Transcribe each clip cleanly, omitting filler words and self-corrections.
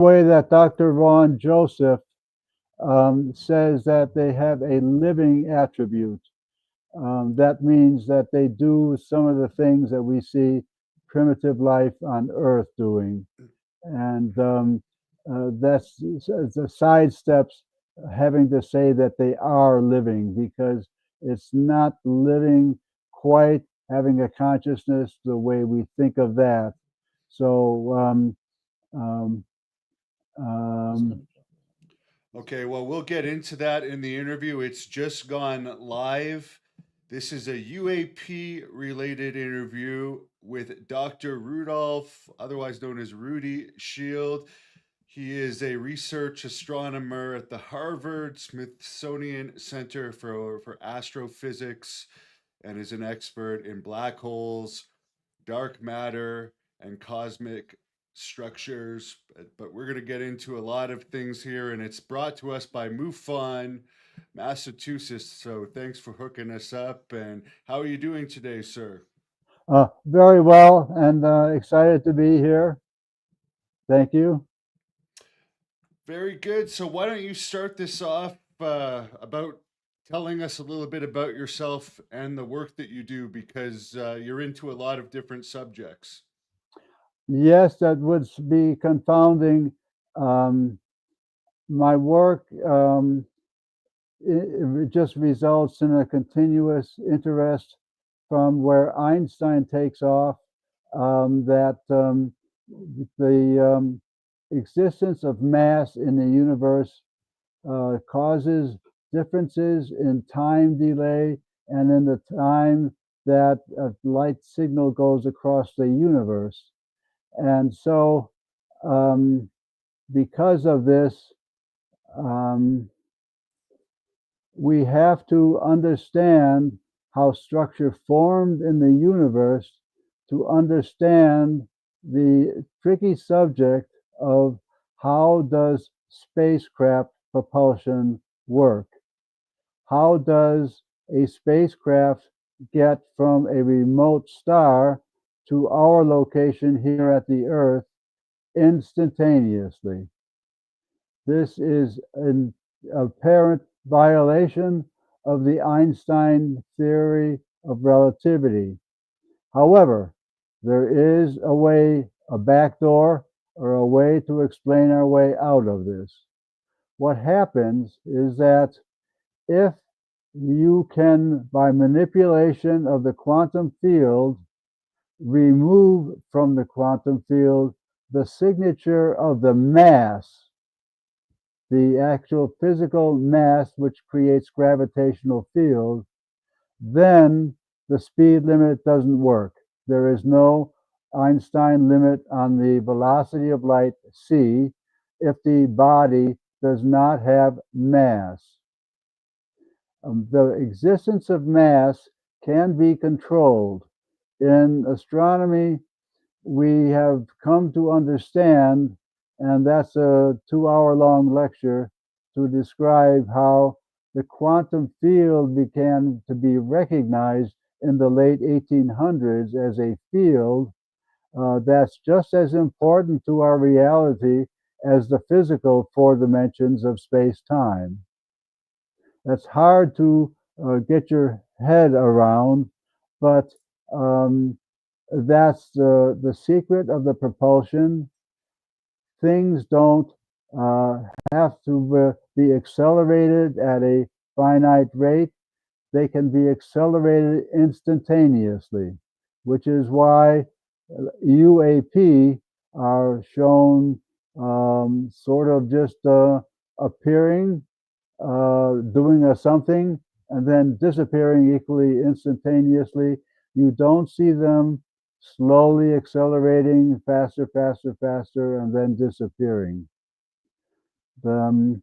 way that Dr. Vaughn Joseph says that they have a living attribute. That means that they do some of the things that we see primitive life on Earth doing. And that's the sidesteps having to say that they are living, because it's not living quite having a consciousness the way we think of that. So um, um, Okay, well, we'll get into that in the interview. It's just gone live. This is a UAP related interview with Dr. Rudolph, otherwise known as Rudy Shield. He is a research astronomer at the Harvard Smithsonian Center for Astrophysics and is an expert in black holes, dark matter, and cosmic structures. But we're going to get into a lot of things here, and it's brought to us by MUFON, Massachusetts. So thanks for hooking us up. And how are you doing today, sir? very well, and excited to be here. Thank you. Very good. So why don't you start this off about telling us a little bit about yourself and the work that you do, because you're into a lot of different subjects. Yes, that would be confounding. Um, my work it just results in a continuous interest from where Einstein takes off, that the existence of mass in the universe causes differences in time delay and in the time that a light signal goes across the universe. And so, um, because of this, um, we have to understand how structure formed in the universe to understand the tricky subject of how does spacecraft propulsion work? How does a spacecraft get from a remote star to our location here at the Earth instantaneously? This is an apparent violation of the Einstein theory of relativity. However, there is a way, a backdoor, or a way to explain our way out of this. What happens is that if you can, by manipulation of the quantum field, remove from the quantum field the signature of the mass, the actual physical mass which creates gravitational field, then the speed limit doesn't work. There is no Einstein limit on the velocity of light, c, if the body does not have mass. The existence of mass can be controlled. In astronomy, we have come to understand, and that's a 2 hour long lecture to describe how the quantum field began to be recognized in the late 1800s as a field that's just as important to our reality as the physical four dimensions of space time. That's hard to get your head around, but um, that's the secret of the propulsion. Things don't have to be accelerated at a finite rate. They can be accelerated instantaneously, which is why UAP are shown sort of just appearing, doing a something, and then disappearing equally instantaneously. You don't see them slowly accelerating faster, faster, faster, and then disappearing. The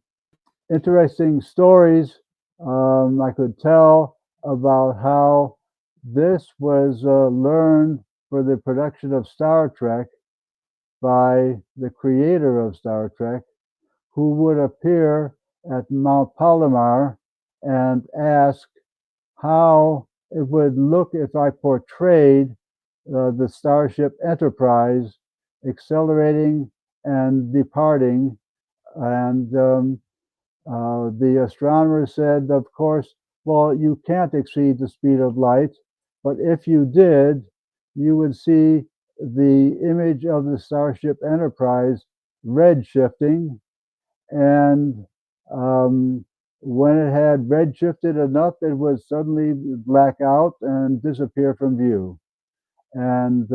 interesting stories I could tell about how this was learned for the production of Star Trek by the creator of Star Trek, who would appear at Mount Palomar and ask how it would look if I portrayed the Starship Enterprise accelerating and departing. And the astronomer said, of course, well, you can't exceed the speed of light, but if you did, you would see the image of the Starship Enterprise red shifting, and um, when it had red shifted enough, it would suddenly black out and disappear from view. And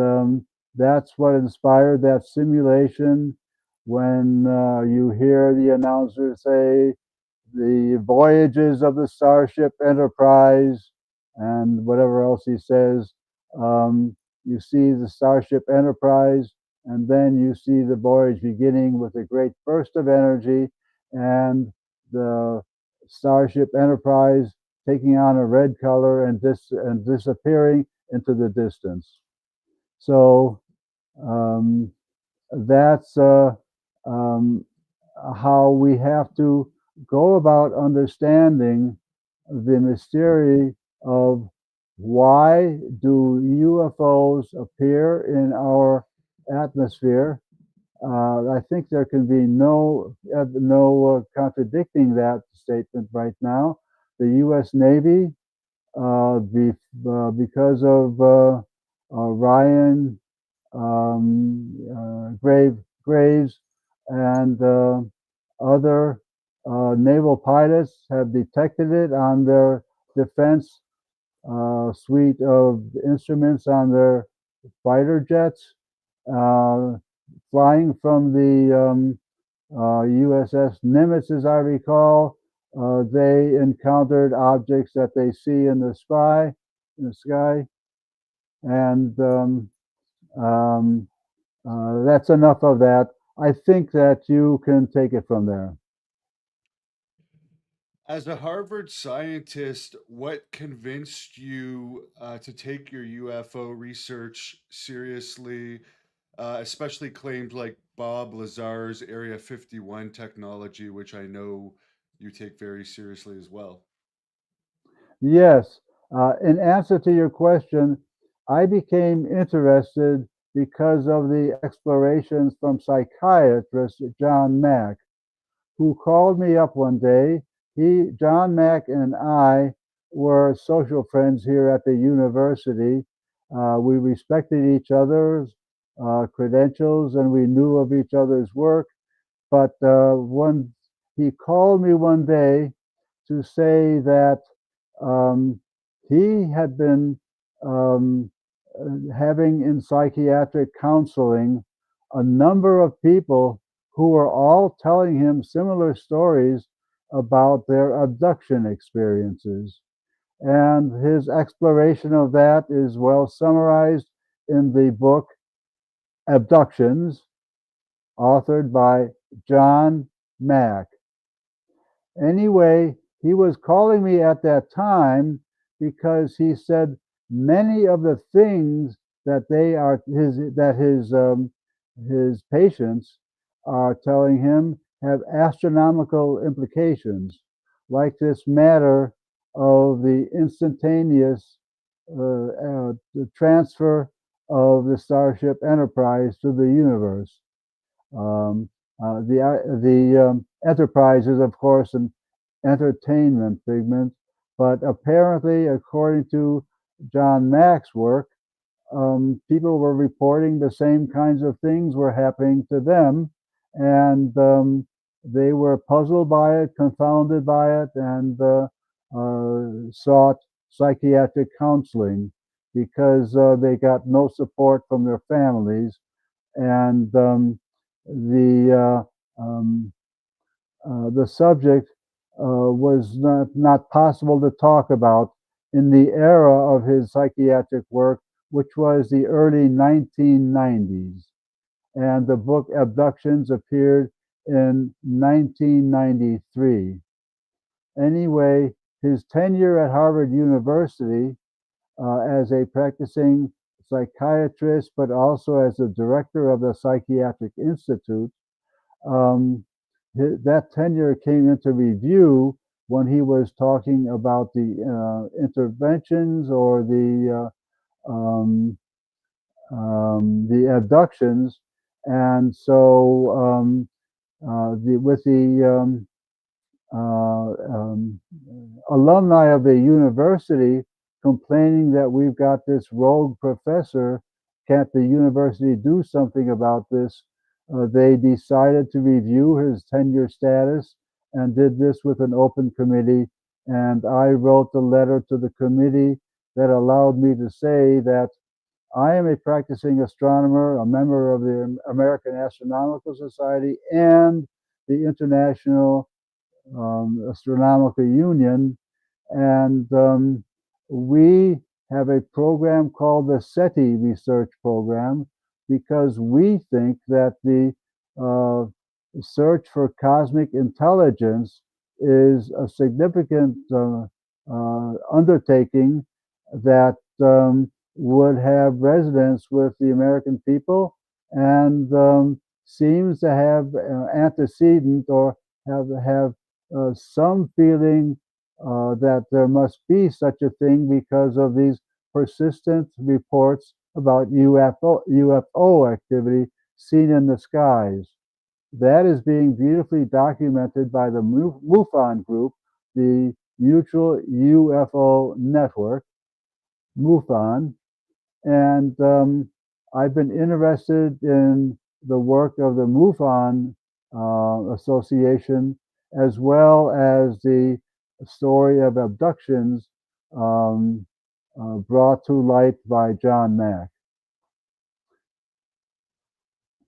that's what inspired that simulation. When you hear the announcer say, the voyages of the Starship Enterprise, and whatever else he says. You see the Starship Enterprise, and then you see the voyage beginning with a great burst of energy, and the Starship Enterprise taking on a red color and disappearing into the distance. So um, that's um, how we have to go about understanding the mystery of why do UFOs appear in our atmosphere. I think there can be no contradicting that statement right now. The U.S. Navy, because of Ryan Graves and other naval pilots have detected it on their defense suite of instruments on their fighter jets, uh, flying from the USS Nimitz, as I recall. They encountered objects that they see in the sky, and that's enough of that. I think that you can take it from there. As a Harvard scientist, what convinced you to take your UFO research seriously, especially claims like Bob Lazar's Area 51 technology, which I know you take very seriously as well? Yes, in answer to your question, I became interested because of the explorations from psychiatrist John Mack, who called me up one day. John Mack and I were social friends here at the university. We respected each other's credentials and we knew of each other's work. But one, he called me one day to say that um, he had been um, having in psychiatric counseling a number of people who were all telling him similar stories about their abduction experiences. And his exploration of that is well summarized in the book Abductions, authored by John Mack. Anyway, he was calling me at that time because he said many of the things that his patients are telling him have astronomical implications, like this matter of the instantaneous the transfer of the Starship Enterprise to the universe. Um, the Enterprise is, of course, an entertainment figment, but apparently, according to John Mack's work, people were reporting the same kinds of things were happening to them, and they were puzzled by it, confounded by it, and sought psychiatric counseling because they got no support from their families, and the the subject was not possible to talk about in the era of his psychiatric work, which was the early 1990s. And the book Abductions appeared in 1993. Anyway, his tenure at Harvard University as a practicing psychiatrist, but also as the director of the Psychiatric Institute, um, that tenure came into review when he was talking about the interventions or the abductions, And so with the alumni of the university complaining that we've got this rogue professor. Can't the university do something about this? They decided to review his tenure status and did this with an open committee. And I wrote the letter to the committee that allowed me to say that I am a practicing astronomer, a member of the American Astronomical Society and the International Astronomical Union, and we have a program called the SETI Research Program because we think that the uh, search for cosmic intelligence is a significant undertaking that would have resonance with the American people and seems to have antecedent or have some feeling that there must be such a thing because of these persistent reports about UFO activity seen in the skies. That is being beautifully documented by the MUFON group, the Mutual UFO Network, MUFON, and I've been interested in the work of the MUFON Association as well as the story of abductions um, brought to light by John Mack.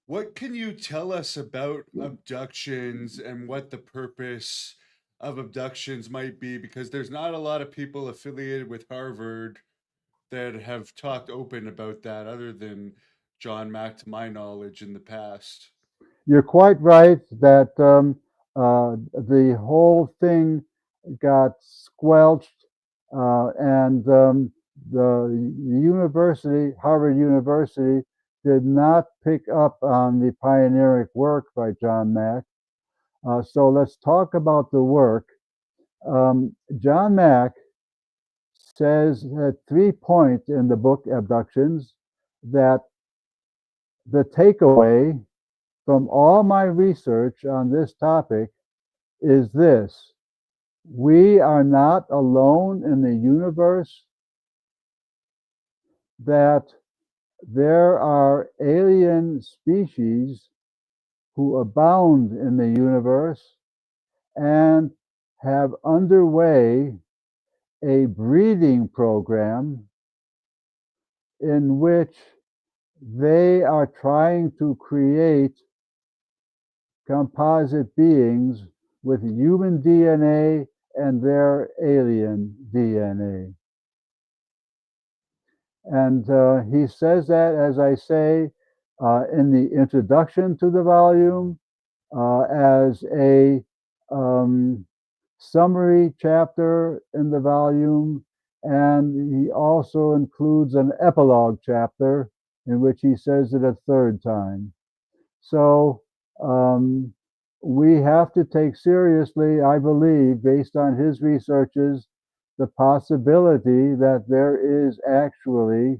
What can you tell us about abductions and what the purpose of abductions might be? Because there's not a lot of people affiliated with Harvard that have talked open about that, other than John Mack, to my knowledge, in the past. You're quite right that the whole thing got squelched, and the university, Harvard University, did not pick up on the pioneering work by John Mack. So let's talk about the work. John Mack says at 3 points in the book Abductions that the takeaway from all my research on this topic is this: we are not alone in the universe, that there are alien species who abound in the universe and have underway a breeding program in which they are trying to create composite beings with human DNA and their alien DNA. And he says that, as I say, in the introduction to the volume, as a um, summary chapter in the volume, and he also includes an epilogue chapter in which he says it a third time. So um, we have to take seriously, I believe, based on his researches, the possibility that there is actually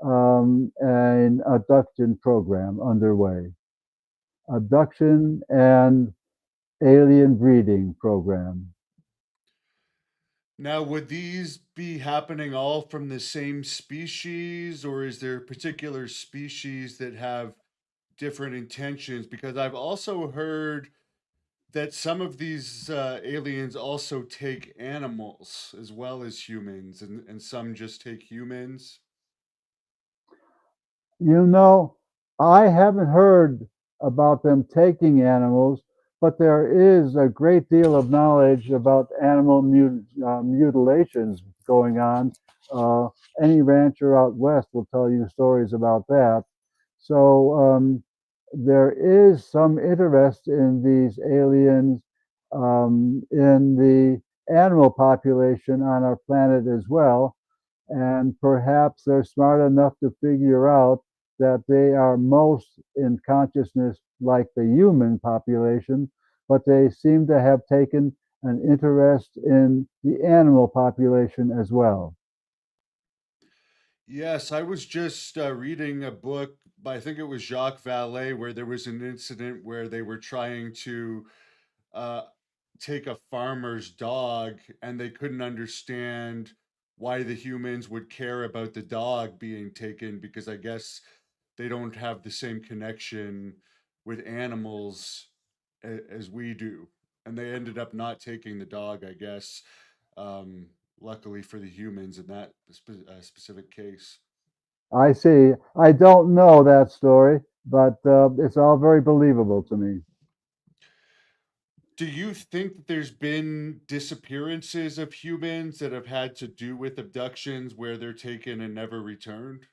an abduction program underway. Abduction and alien breeding program. Now, would these be happening all from the same species, or is there particular species that have different intentions? Because I've also heard that some of these aliens also take animals as well as humans, and some just take humans. You know, I haven't heard about them taking animals, but there is a great deal of knowledge about animal mutilations going on. Uh, any rancher out west will tell you stories about that. So there is some interest in these aliens in the animal population on our planet as well, and perhaps they're smart enough to figure out that they are most in consciousness like the human population, but they seem to have taken an interest in the animal population as well. Yes, I was just reading a book by I think it was Jacques Vallée, where there was an incident where they were trying to uh, take a farmer's dog, and they couldn't understand why the humans would care about the dog being taken, because I guess they don't have the same connection with animals as we do. And they ended up not taking the dog, I guess. Um, Luckily for the humans in that specific case. I see. I don't know that story, but it's all very believable to me. Do you think that there's been disappearances of humans that have had to do with abductions where they're taken and never returned?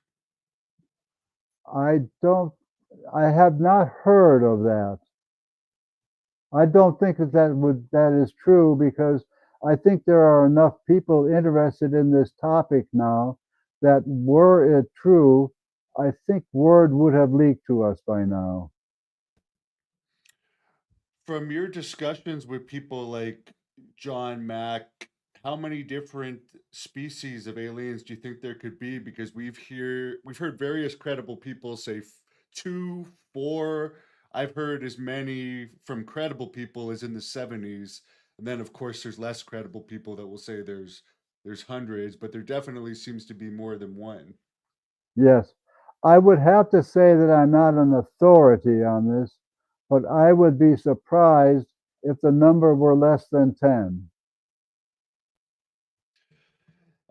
I don't. I have not heard of that. I don't think that is true because I think there are enough people interested in this topic now that were it true, I think word would have leaked to us by now. From your discussions with people like John Mack, how many different species of aliens do you think there could be? Because we've heard various credible people say two, four. I've heard as many from credible people as in the 70s. And then of course there's less credible people that will say there's hundreds, but there definitely seems to be more than one. Yes, I would have to say that I'm not an authority on this, but I would be surprised if the number were less than 10.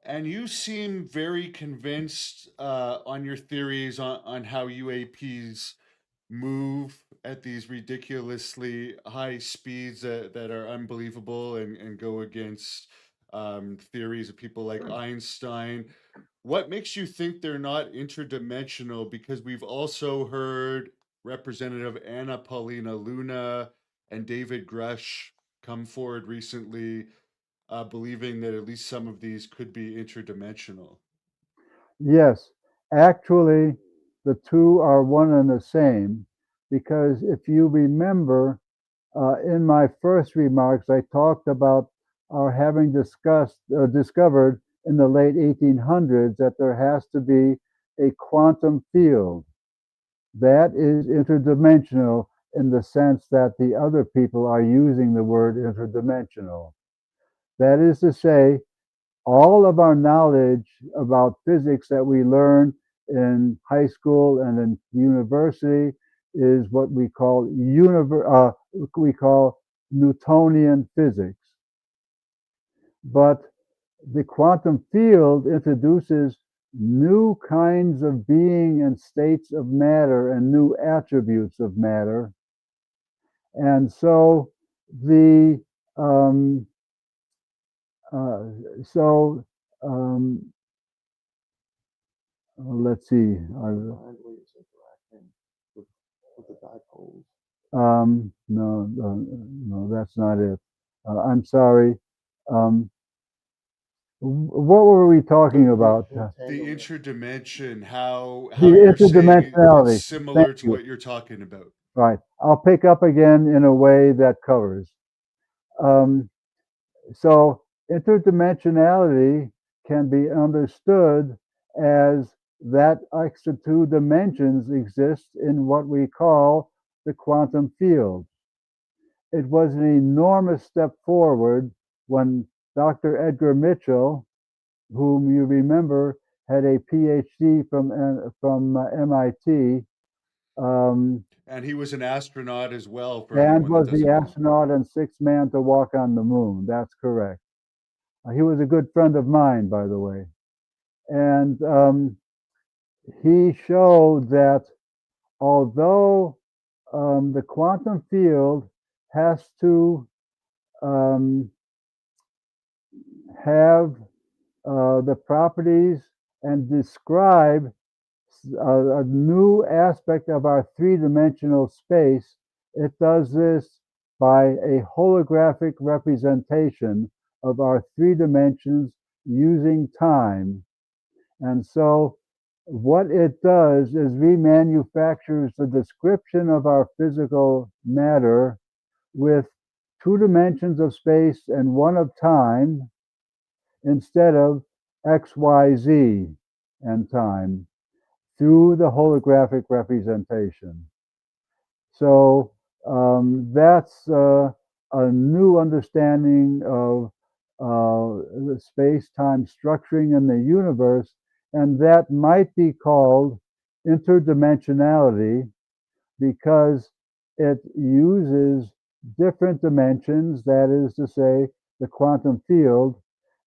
And you seem very convinced on your theories on how UAPs move at these ridiculously high speeds that are unbelievable and go against theories of people like Einstein. What makes you think they're not interdimensional? Because we've also heard Representative Anna Paulina Luna and David Grush come forward recently, believing that at least some of these could be interdimensional. Yes, actually, the two are one and the same because if you remember, in my first remarks, I talked about our having discovered in the late 1800s that there has to be a quantum field that is interdimensional in the sense that the other people are using the word interdimensional. That is to say, all of our knowledge about physics that we learn in high school and in university is what we call Newtonian physics. But the quantum field introduces new kinds of being and states of matter and new attributes of matter. And so the um, uh, so um, let's see. No, no, that's not it. I'm sorry. Um, what were we talking about? The interdimension, The how you're saying it's interdimensionality. Thank similar to you. what you're talking about. Right. I'll pick up again in a way that covers. Um, so interdimensionality can be understood as that extra two dimensions exist in what we call the quantum field. It was an enormous step forward when Dr. Edgar Mitchell, whom you remember had a PhD from MIT, And he was an astronaut as well, for and anyone that was the doesn't know. astronaut and sixth man to walk on the moon. That's correct. He was a good friend of mine, by the way. And he showed that although the quantum field has to um, have the properties and describe a new aspect of our three-dimensional space, it does this by a holographic representation of our three dimensions using time. And so what it does is remanufactures the description of our physical matter with two dimensions of space and one of time instead of X, Y, Z and time. through the holographic representation. So that's a new understanding of the space-time structuring in the universe, and that might be called interdimensionality because it uses different dimensions, that is to say, the quantum field,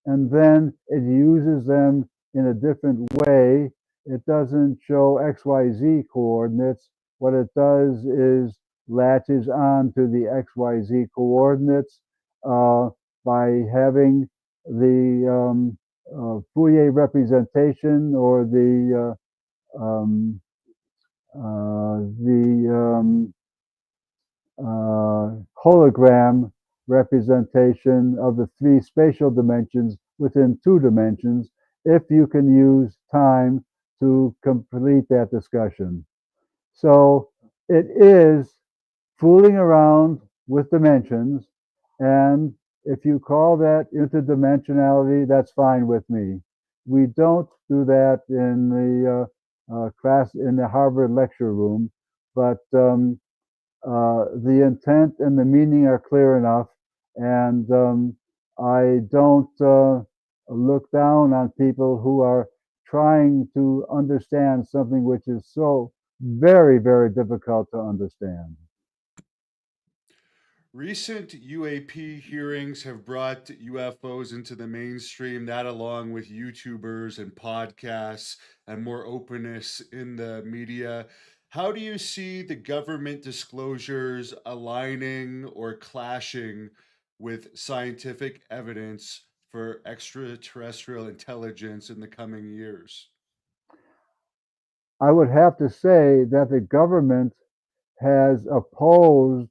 and then it uses them in a different way. It doesn't show XYZ coordinates. What it does is latches on to the XYZ coordinates uh, by having the Fourier representation or the hologram representation of the three spatial dimensions within two dimensions if you can use time to complete that discussion. So it is fooling around with dimensions, and if you call that interdimensionality, that's fine with me. We don't do that in the class in the Harvard lecture room, but the intent and the meaning are clear enough, and I don't look down on people who are trying to understand something which is so very, very difficult to understand. Recent UAP hearings have brought UFOs into the mainstream, that along with YouTubers and podcasts and more openness in the media. How do you see the government disclosures aligning or clashing with scientific evidence for extraterrestrial intelligence in the coming years? I would have to say that the government has opposed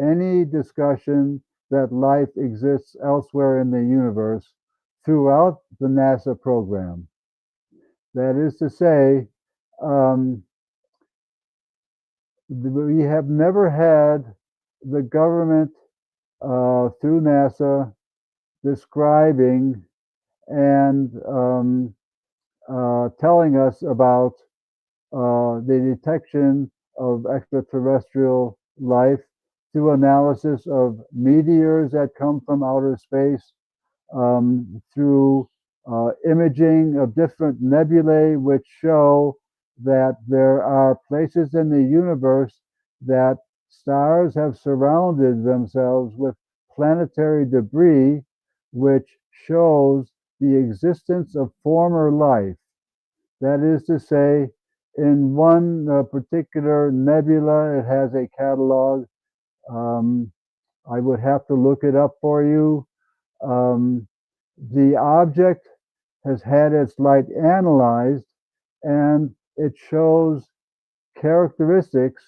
any discussion that life exists elsewhere in the universe throughout the NASA program. That is to say, um, we have never had the government through NASA describing and telling us about the detection of extraterrestrial life through analysis of meteors that come from outer space, through imaging of different nebulae, which show that there are places in the universe that stars have surrounded themselves with planetary debris, which shows the existence of former life. That is to say, in one particular nebula, it has a catalog. Um, I would have to look it up for you. Um, the object has had its light analyzed, and it shows characteristics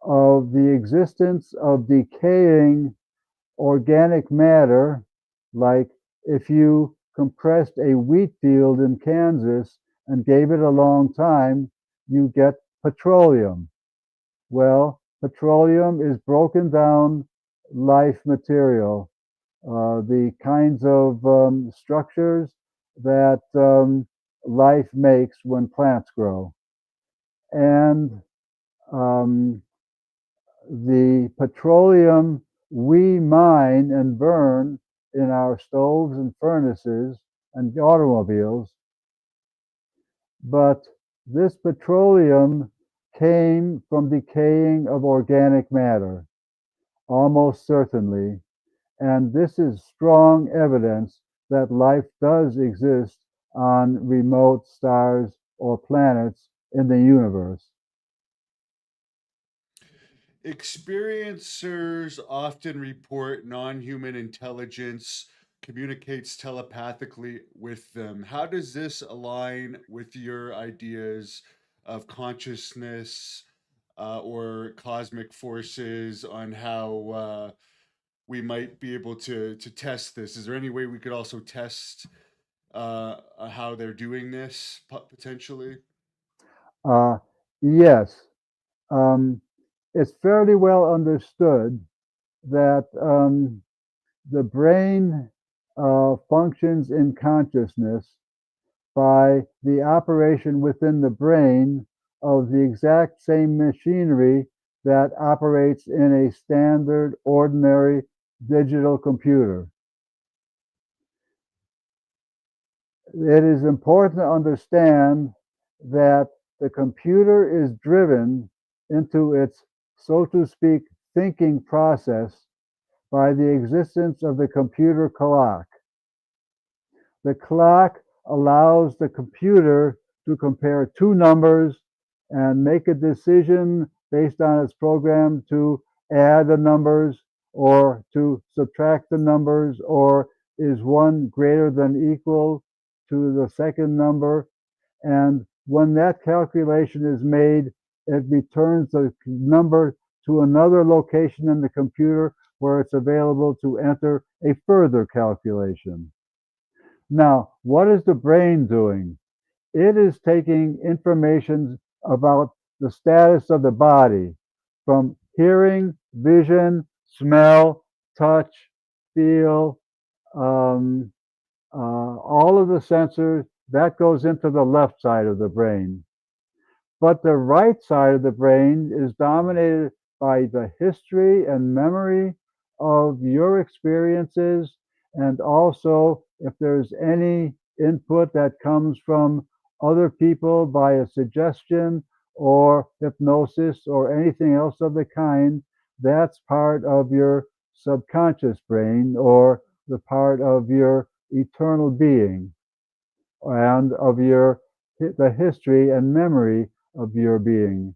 of the existence of decaying organic matter, like if you compressed a wheat field in Kansas and gave it a long time, you get petroleum. Well, petroleum is broken down life material, the kinds of structures that life makes when plants grow. And um, the petroleum we mine and burn in our stoves and furnaces and automobiles, but this petroleum came from decaying of organic matter, almost certainly. And this is strong evidence that life does exist on remote stars or planets in the universe. Experiencers often report non human intelligence communicates telepathically with them. How does this align with your ideas of consciousness or cosmic forces on how we might be able to test this? Is there any way we could also test how they're doing this potentially? Uh, yes, um, it's fairly well understood that the brain functions in consciousness by the operation within the brain of the exact same machinery that operates in a standard, ordinary digital computer. It is important to understand that the computer is driven into its, so to speak, thinking process by the existence of the computer clock. The clock allows the computer to compare two numbers and make a decision based on its program to add the numbers or to subtract the numbers, or is one greater than equal to the second number. And when that calculation is made, it returns the number to another location in the computer where it's available to enter a further calculation. Now, what is the brain doing? It is taking information about the status of the body from hearing, vision, smell, touch, feel, all of the sensors, that goes into the left side of the brain. But the right side of the brain is dominated by the history and memory of your experiences, and also if there's any input that comes from other people by a suggestion or hypnosis or anything else of the kind, that's part of your subconscious brain, or the part of your eternal being and of your the history and memory of your being.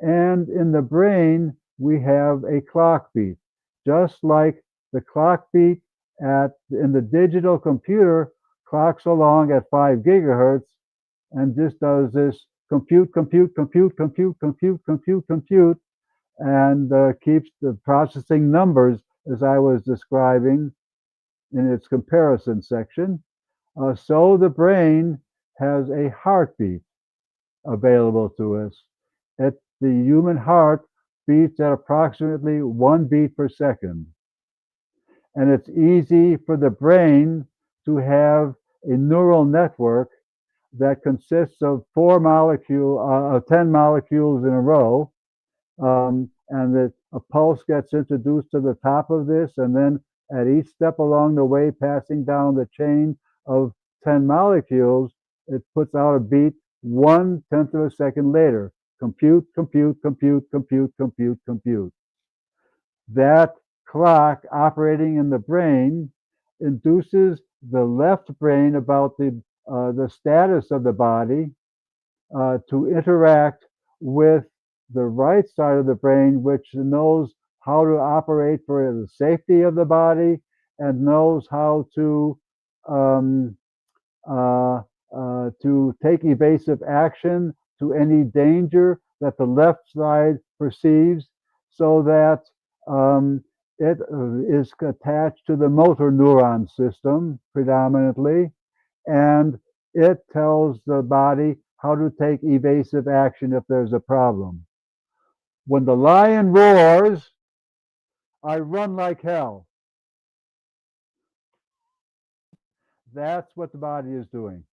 And in the brain, we have a clock beat, just like the clock beat in the digital computer clocks along at 5 gigahertz and just does this compute, compute, compute, compute, compute, compute, compute, and keeps the processing numbers as I was describing in its comparison section. So the brain has a heartbeat available to us. The human heart beats at approximately 1 beat per second. And it's easy for the brain to have a neural network that consists of 10 molecules in a row, and that a pulse gets introduced to the top of this, and then at each step along the way, passing down the chain of 10 molecules, it puts out a beat 1/10 of a second later. Compute, compute, compute, compute, compute, compute. That clock operating in the brain induces the left brain about the status of the body to interact with the right side of the brain, which knows how to operate for the safety of the body and knows how um, to take evasive action to any danger that the left side perceives, so that it is attached to the motor neuron system predominantly, and it tells the body how to take evasive action if there's a problem. When the lion roars, I run like hell. That's what the body is doing.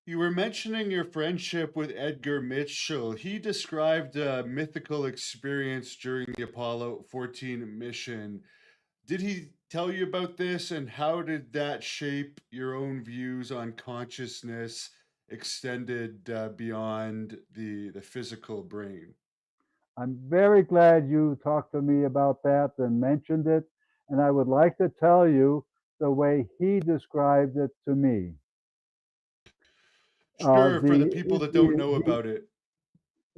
You were mentioning your friendship with Edgar Mitchell. He described a mythical experience during the Apollo 14 mission. Did he tell you about this, and how did that shape your own views on consciousness extended beyond the physical brain? I'm very glad you talked to me about that and mentioned it. And I would like to tell you the way he described it to me. Uh, Sure, for the the, people that don't the, know the, about it.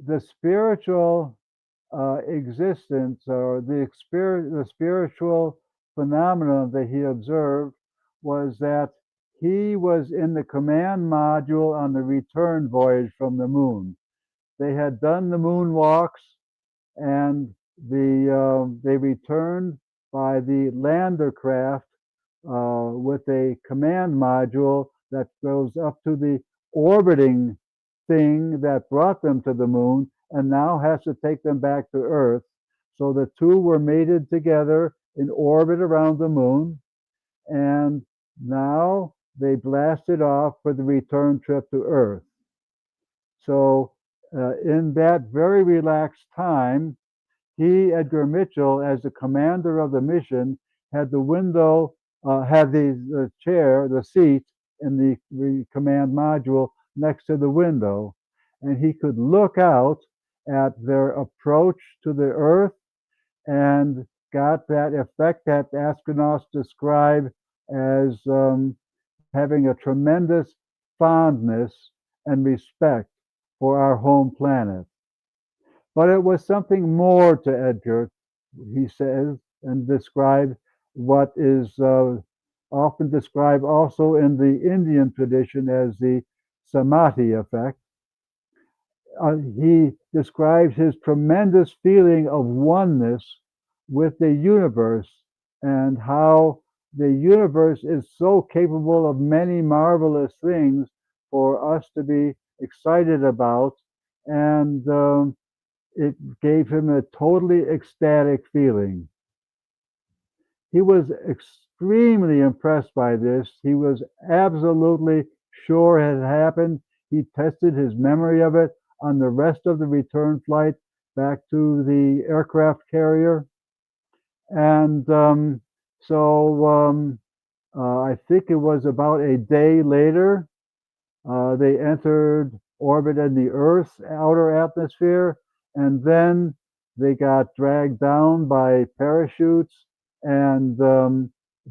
the spiritual existence, or the spiritual phenomenon that he observed, was that he was in the command module on the return voyage from the moon. They had done the moonwalks, and they returned by the lander craft with a command module that goes up to the orbiting thing that brought them to the moon and now has to take them back to Earth. So the two were mated together in orbit around the moon, and now they blasted off for the return trip to Earth. So, in that very relaxed time, he, Edgar Mitchell, as the commander of the mission, had the window, had the chair, the seat in the command module next to the window, and he could look out at their approach to the Earth and got that effect that astronauts describe as having a tremendous fondness and respect for our home planet. But it was something more to Edgar, he says, and described what is often described also in the Indian tradition as the samadhi effect. He describes his tremendous feeling of oneness with the universe and how the universe is so capable of many marvelous things for us to be excited about. And it gave him a totally ecstatic feeling. He was extremely impressed by this. He was absolutely sure it had happened. He tested his memory of it on the rest of the return flight back to the aircraft carrier. And I think it was about a day later, they entered orbit in the Earth's outer atmosphere, and then they got dragged down by parachutes and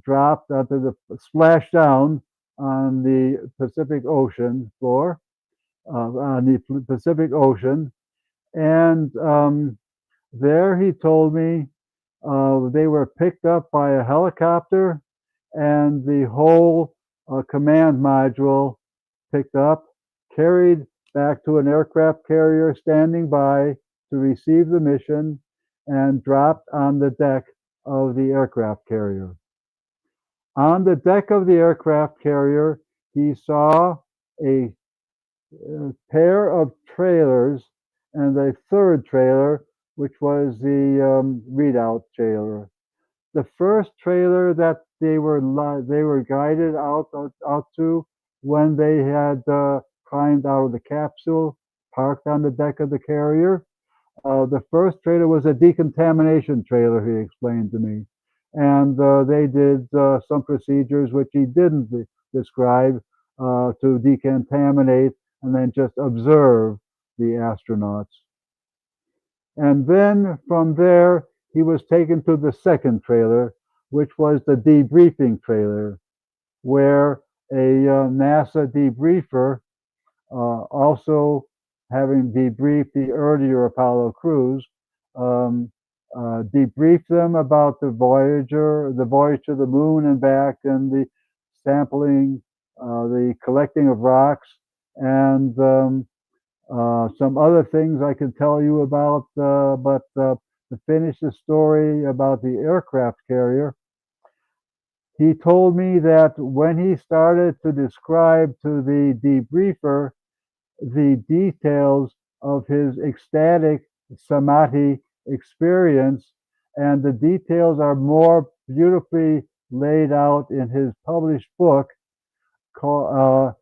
dropped onto splashed down on the Pacific Ocean floor, on the Pacific Ocean. And there he told me they were picked up by a helicopter, and the whole command module picked up, carried back to an aircraft carrier standing by to receive the mission, and dropped on the deck of the aircraft carrier. On the deck of the aircraft carrier, he saw a pair of trailers and a third trailer, which was the readout trailer. The first trailer that they were guided out to when they had climbed out of the capsule, parked on the deck of the carrier. The first trailer was a decontamination trailer, he explained to me, and they did some procedures which he didn't describe to decontaminate and then just observe the astronauts. And then from there, he was taken to the second trailer, which was the debriefing trailer, where a NASA debriefer, also having debriefed the earlier Apollo crews, um, debriefed them about the voyage to the moon and back, and the sampling, the collecting of rocks, and some other things I could tell you about, but to finish the story about the aircraft carrier, he told me that when he started to describe to the debriefer the details of his ecstatic samadhi experience, and the details are more beautifully laid out in his published book called,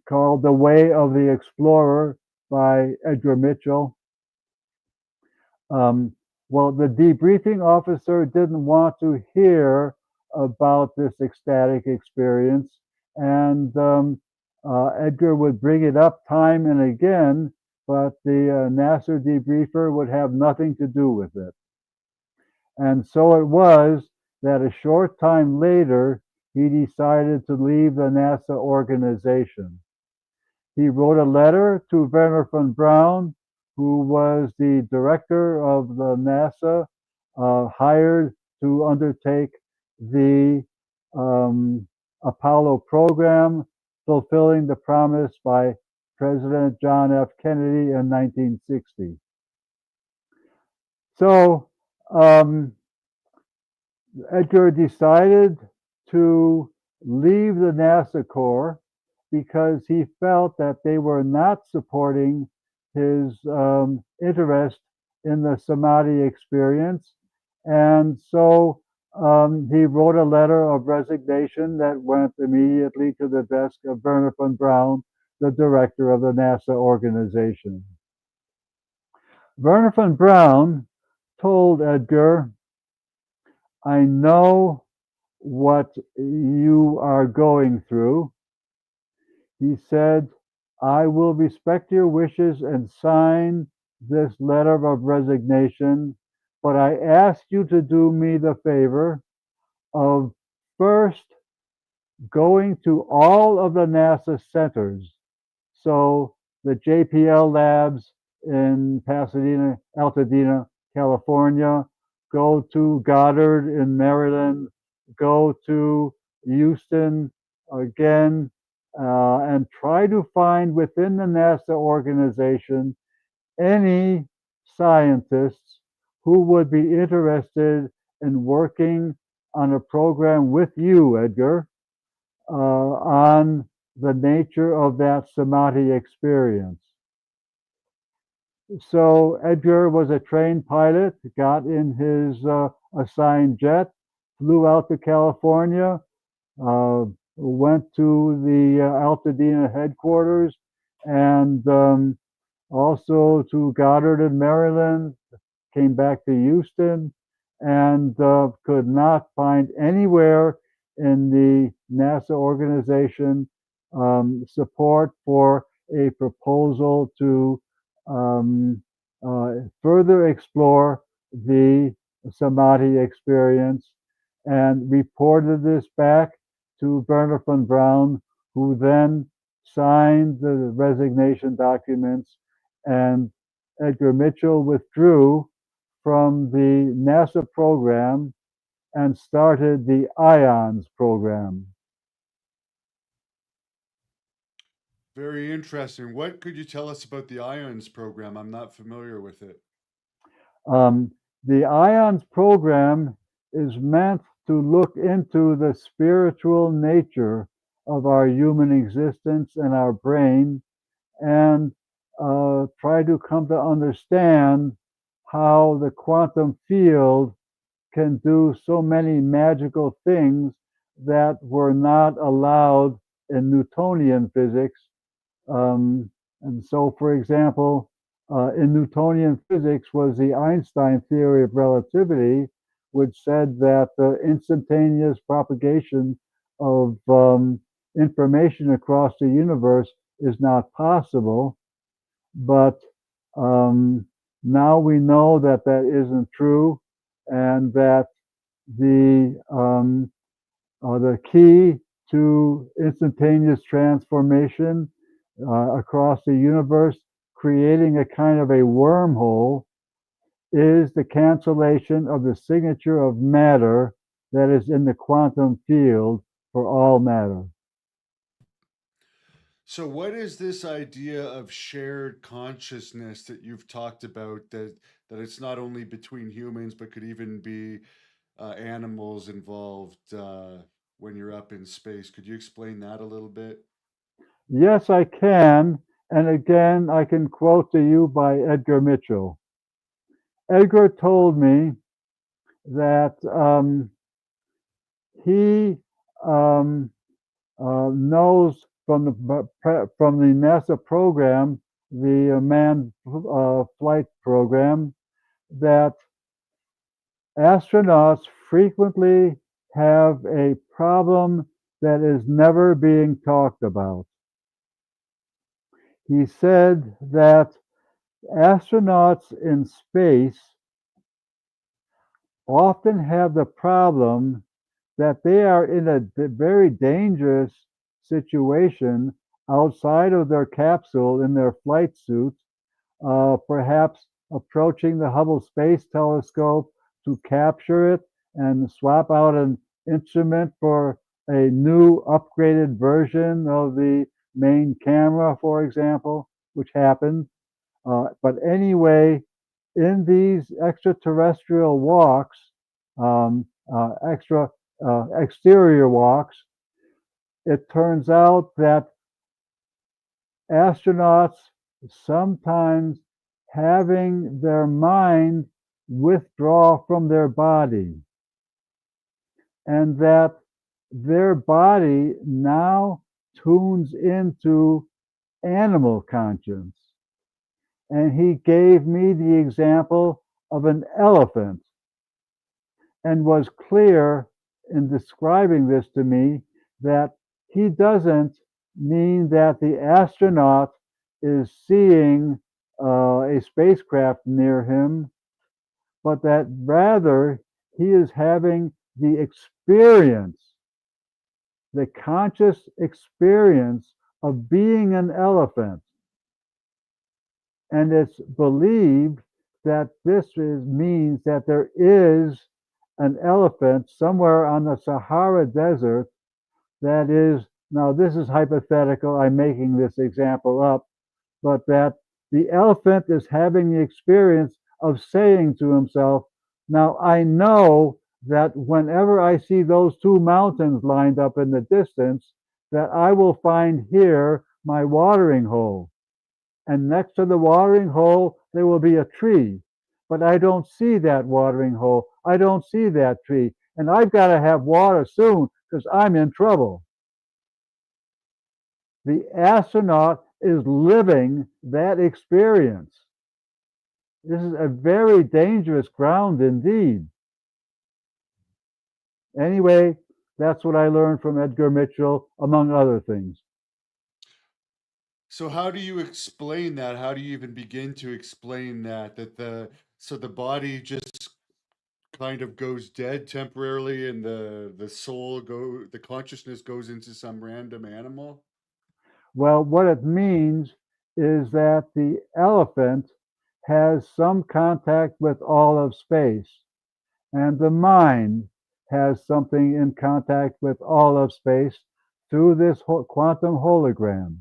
called The Way of the Explorer by Edgar Mitchell. Um, well, the debriefing officer didn't want to hear about this ecstatic experience, and Edgar would bring it up time and again, but the NASA debriefer would have nothing to do with it. And so it was that a short time later, he decided to leave the NASA organization. He wrote a letter to Werner von Braun, who was the director of the NASA, hired to undertake the Apollo program, fulfilling the promise by President John F. Kennedy in 1960. So Edgar decided to leave the NASA Corps because he felt that they were not supporting his interest in the Samadhi experience. And so he wrote a letter of resignation that went immediately to the desk of Werner von Braun, the director of the NASA organization. Werner von Braun told Edgar, I know what you are going through. He said, I will respect your wishes and sign this letter of resignation, but I ask you to do me the favor of first going to all of the NASA centers. So the JPL labs in Pasadena, Altadena, California, go to Goddard in Maryland, go to Houston again, and try to find within the NASA organization any scientists who would be interested in working on a program with you, Edgar, on the nature of that samadhi experience. So Edgar was a trained pilot, got in his assigned jet, flew out to California, uh, went to the Altadena headquarters, and also to Goddard in Maryland, came back to Houston, and could not find anywhere in the NASA organization support for a proposal to um, further explore the samadhi experience, and reported this back to Werner von Braun, who then signed the resignation documents, and Edgar Mitchell withdrew from the NASA program and started the IONS program. Very interesting. What could you tell us about the IONS program? I'm not familiar with it. Um, the IONS program is meant to look into the spiritual nature of our human existence and our brain, and try to come to understand how the quantum field can do so many magical things that were not allowed in Newtonian physics. And so, for example, in Newtonian physics was the Einstein theory of relativity, which said that the instantaneous propagation of information across the universe is not possible. But um, now we know that that isn't true, and that the key to instantaneous transformation across the universe, creating a kind of a wormhole, is the cancellation of the signature of matter that is in the quantum field for all matter. So, what is this idea of shared consciousness that you've talked about? That it's not only between humans, but could even be animals involved when you're up in space. Could you explain that a little bit? Yes, I can. And again, I can quote to you by Edgar Mitchell. Edgar told me that he um, knows from the NASA program, the manned flight program, that astronauts frequently have a problem that is never being talked about. He said that astronauts in space often have the problem that they are in a very dangerous situation outside of their capsule in their flight suit, perhaps approaching the Hubble Space Telescope to capture it and swap out an instrument for a new upgraded version of the main camera, for example, which happened. But anyway, in these extraterrestrial walks, extra exterior walks, it turns out that astronauts sometimes having their mind withdraw from their body, and that their body now tunes into animal conscience. And he gave me the example of an elephant and was clear in describing this to me that he doesn't mean that the astronaut is seeing a spacecraft near him, but that rather he is having the experience, the conscious experience of being an elephant. And it's believed that means that there is an elephant somewhere on the Sahara Desert that is, now this is hypothetical, I'm making this example up, but that the elephant is having the experience of saying to himself, now I know that whenever I see those two mountains lined up in the distance, that I will find here my watering hole. And next to the watering hole, there will be a tree. But I don't see that watering hole. I don't see that tree. And I've got to have water soon because I'm in trouble. The astronaut is living that experience. This is a very dangerous ground indeed. Anyway, that's what I learned from Edgar Mitchell, among other things. So how do you explain that? How do you even begin to explain that? That the body just kind of goes dead temporarily, and the consciousness goes into some random animal. Well, what it means is that the elephant has some contact with all of space, and the mind has something in contact with all of space through this quantum hologram.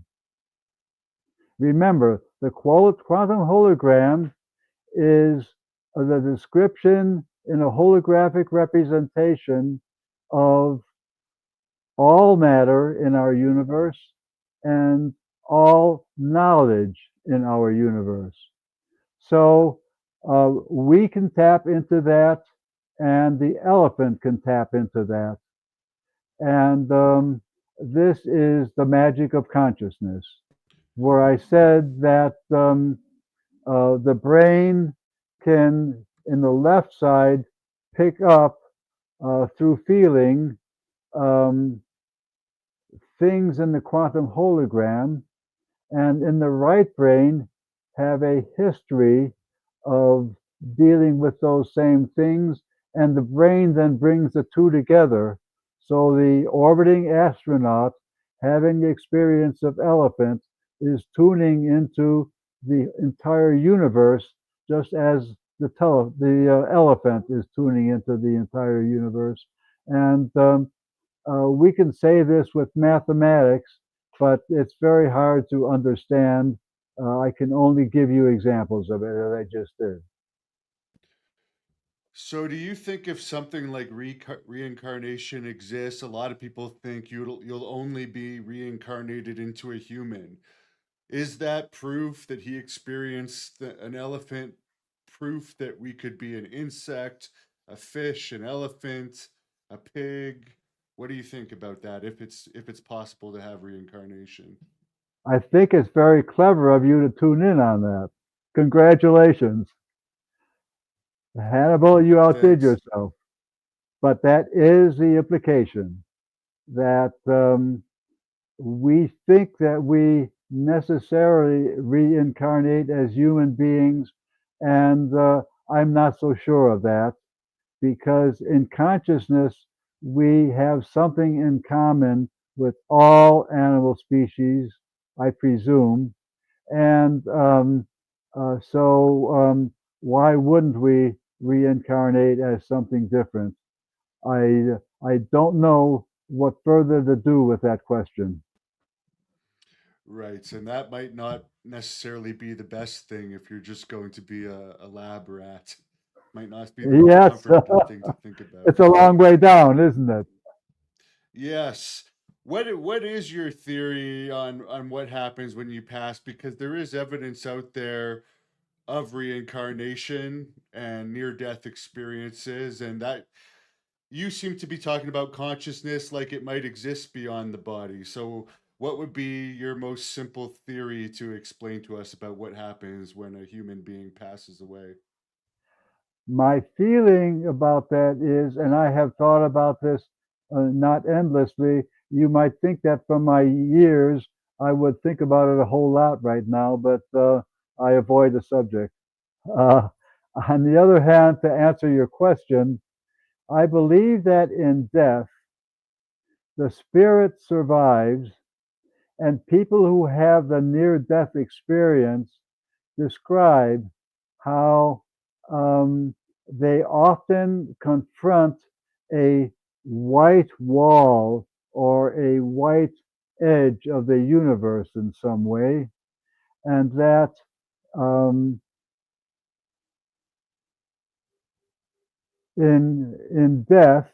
Remember, the quantum hologram is the description in a holographic representation of all matter in our universe and all knowledge in our universe. So we can tap into that, and the elephant can tap into that. And this is the magic of consciousness, where I said that the brain can, in the left side, pick up through feeling um, things in the quantum hologram, and in the right brain have a history of dealing with those same things, and the brain then brings the two together. So the orbiting astronaut having the experience of elephant is tuning into the entire universe, just as the elephant is tuning into the entire universe. And we can say this with mathematics, but it's very hard to understand. I can only give you examples of it, as I just did. So, do you think if something like reincarnation exists, a lot of people think you'll only be reincarnated into a human? Is that proof that he experienced an elephant? Proof that we could be an insect, a fish, an elephant, a pig? What do you think about that? If it's possible to have reincarnation? I think it's very clever of you to tune in on that. Congratulations. Hannibal, you outdid Thanks. yourself. But that is the implication that we think that we necessarily reincarnate as human beings, and I'm not so sure of that because in consciousness we have something in common with all animal species, I presume, and why wouldn't we reincarnate as something different? I I don't know what further to do with that question. Right, and that might not necessarily be the best thing if you're just going to be a lab rat. Might not be the most Yes, comfortable thing to think about. it's a long way down, isn't it? Yes. What is your theory on what happens when you pass? Because there is evidence out there of reincarnation and near death experiences, and that you seem to be talking about consciousness like it might exist beyond the body. So what would be your most simple theory to explain to us about what happens when a human being passes away? My feeling about that is, and I have thought about this not endlessly. You might think that from my years, I would think about it a whole lot right now, but I avoid the subject. Uh, on the other hand, to answer your question, I believe that in death, the spirit survives, and people who have the near death experience describe how they often confront a white wall or a white edge of the universe in some way, and that um, in death,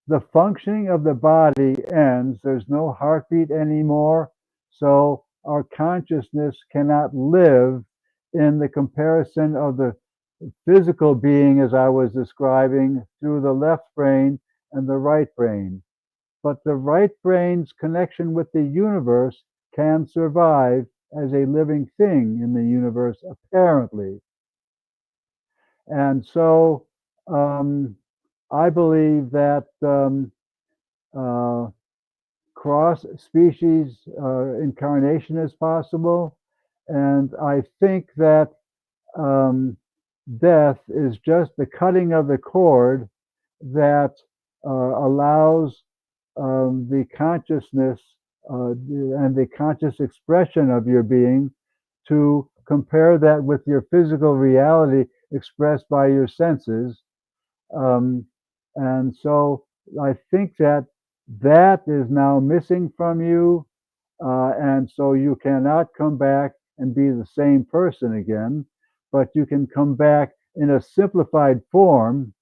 the functioning of the body ends. There's no heartbeat anymore, so our consciousness cannot live in the comparison of the physical being, as I was describing, through the left brain and the right brain. But the right brain's connection with the universe can survive as a living thing in the universe, apparently. And so um, I believe that uh, cross species incarnation is possible. And I think that um, death is just the cutting of the cord that allows the consciousness and the conscious expression of your being to compare that with your physical reality expressed by your senses. Um, and so I think that that is now missing from you. And so you cannot come back and be the same person again, but you can come back in a simplified form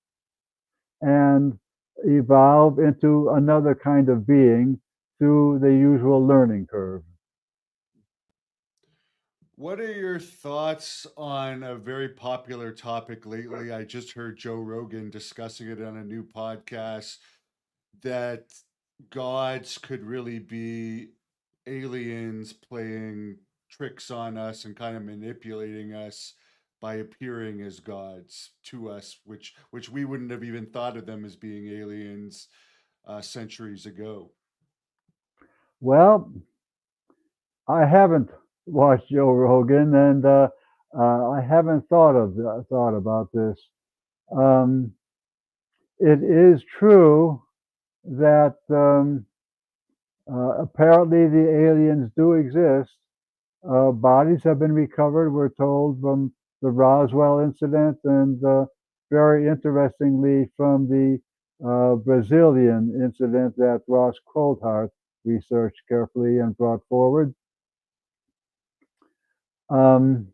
and evolve into another kind of being through the usual learning curve. What are your thoughts on a very popular topic lately? I just heard Joe Rogan discussing it on a new podcast that gods could really be aliens playing tricks on us and kind of manipulating us by appearing as gods to us, which we wouldn't have even thought of them as being aliens centuries ago. Well, I haven't watched Joe Rogan, and I haven't thought about this. Um, it is true that apparently the aliens do exist. Bodies have been recovered, we're told, from the Roswell incident, and very interestingly, from the Brazilian incident that Ross Coulthart researched carefully and brought forward. Um,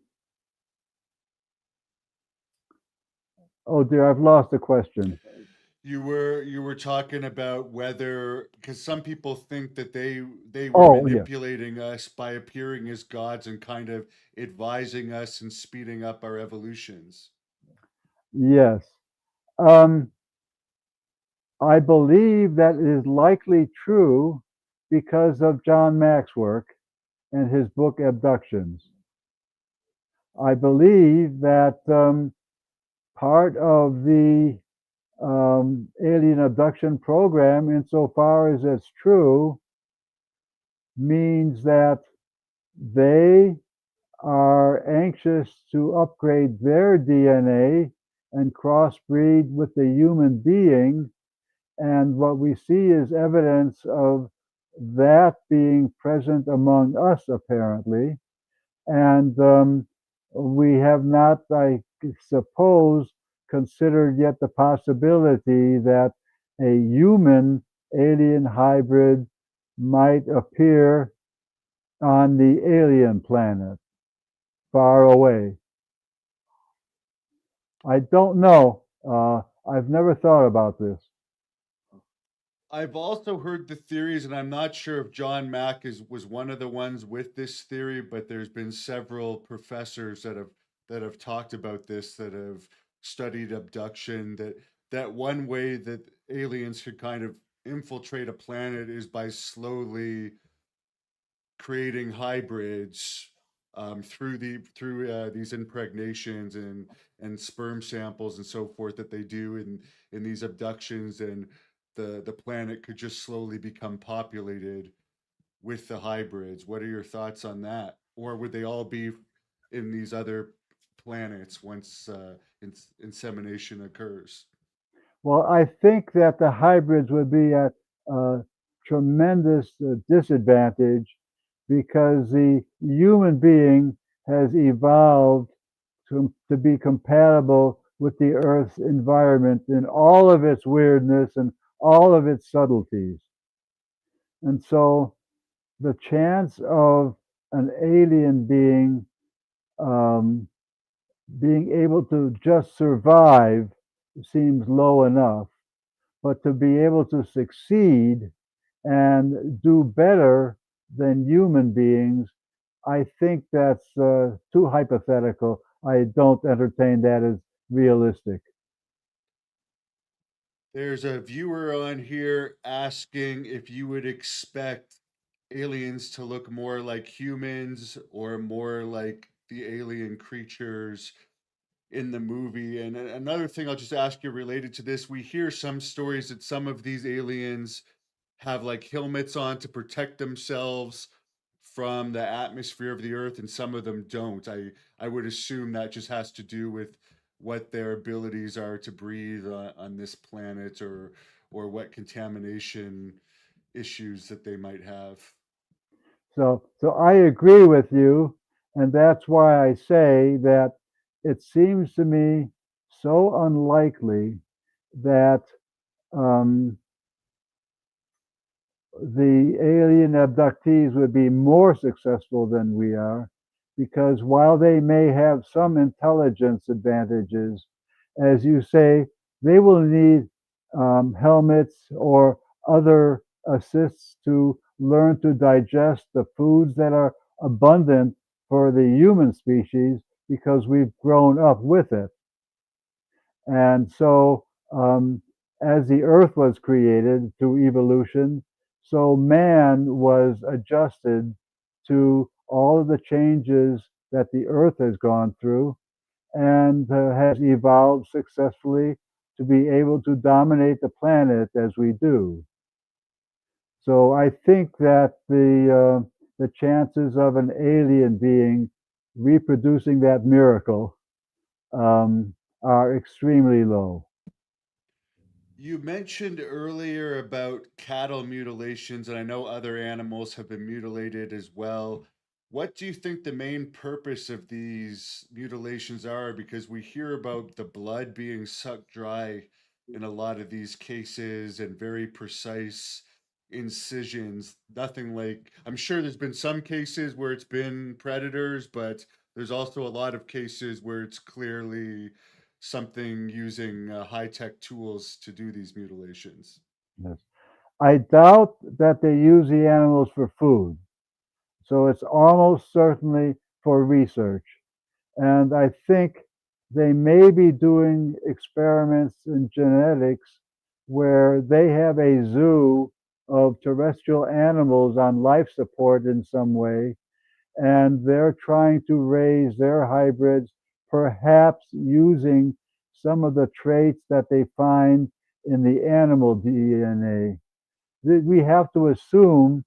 oh dear, I've lost the question. You were talking about whether, because some people think that they were Oh, yeah, manipulating us by appearing as gods and kind of advising us and speeding up our evolutions. yes. Um, I believe that is likely true because of John Mack's work and his book Abductions. I believe that part of the alien abduction program, insofar as it's true, means that they are anxious to upgrade their DNA and crossbreed with the human being. And what we see is evidence of that being present among us, apparently. And we have not, I suppose, considered yet the possibility that a human alien hybrid might appear on the alien planet far away. I don't know. I've never thought about this. I've also heard the theories, and I'm not sure if John Mack is was one of the ones with this theory, but there's been several professors that have talked about this, that have studied abduction, that one way that aliens could kind of infiltrate a planet is by slowly creating hybrids through these impregnations and sperm samples and so forth that they do in these abductions, and the planet could just slowly become populated with the hybrids. What are your thoughts on that? Or would they all be in these other planets once insemination occurs? Well, I think that the hybrids would be at a tremendous disadvantage because the human being has evolved to be compatible with the Earth's environment in all of its weirdness and all of its subtleties. And so the chance of an alien um, being able to just survive seems low enough, but to be able to succeed and do better than human beings, I think that's too hypothetical. I don't entertain that as realistic. There's a viewer on here asking if you would expect aliens to look more like humans or more like the alien creatures in the movie. And another thing I'll just ask you related to this, we hear some stories that some of these aliens have like helmets on to protect themselves from the atmosphere of the earth, and some of them don't. I would assume that just has to do with what their abilities are to breathe on this planet, or what contamination issues that they might have. So I agree with you, and that's why I say that it seems to me so unlikely that um, the alien abductees would be more successful than we are, because while they may have some intelligence advantages, as you say, they will need helmets or other assists to learn to digest the foods that are abundant for the human species because we've grown up with it. And so, as the earth was created through evolution, so man was adjusted to all of the changes that the earth has gone through and has evolved successfully to be able to dominate the planet as we do. So I think that the chances of an alien being reproducing that miracle are extremely low. You mentioned earlier about cattle mutilations, and I know other animals have been mutilated as well. What do you think the main purpose of these mutilations are? Because we hear about the blood being sucked dry in a lot of these cases and very precise incisions. Nothing like, I'm sure there's been some cases where it's been predators, but there's also a lot of cases where it's clearly something using high tech tools to do these mutilations. Yes. I doubt that they use the animals for food, so it's almost certainly for research. And I think they may be doing experiments in genetics where they have a zoo of terrestrial animals on life support in some way, and they're trying to raise their hybrids, perhaps using some of the traits that they find in the animal DNA. We have to assume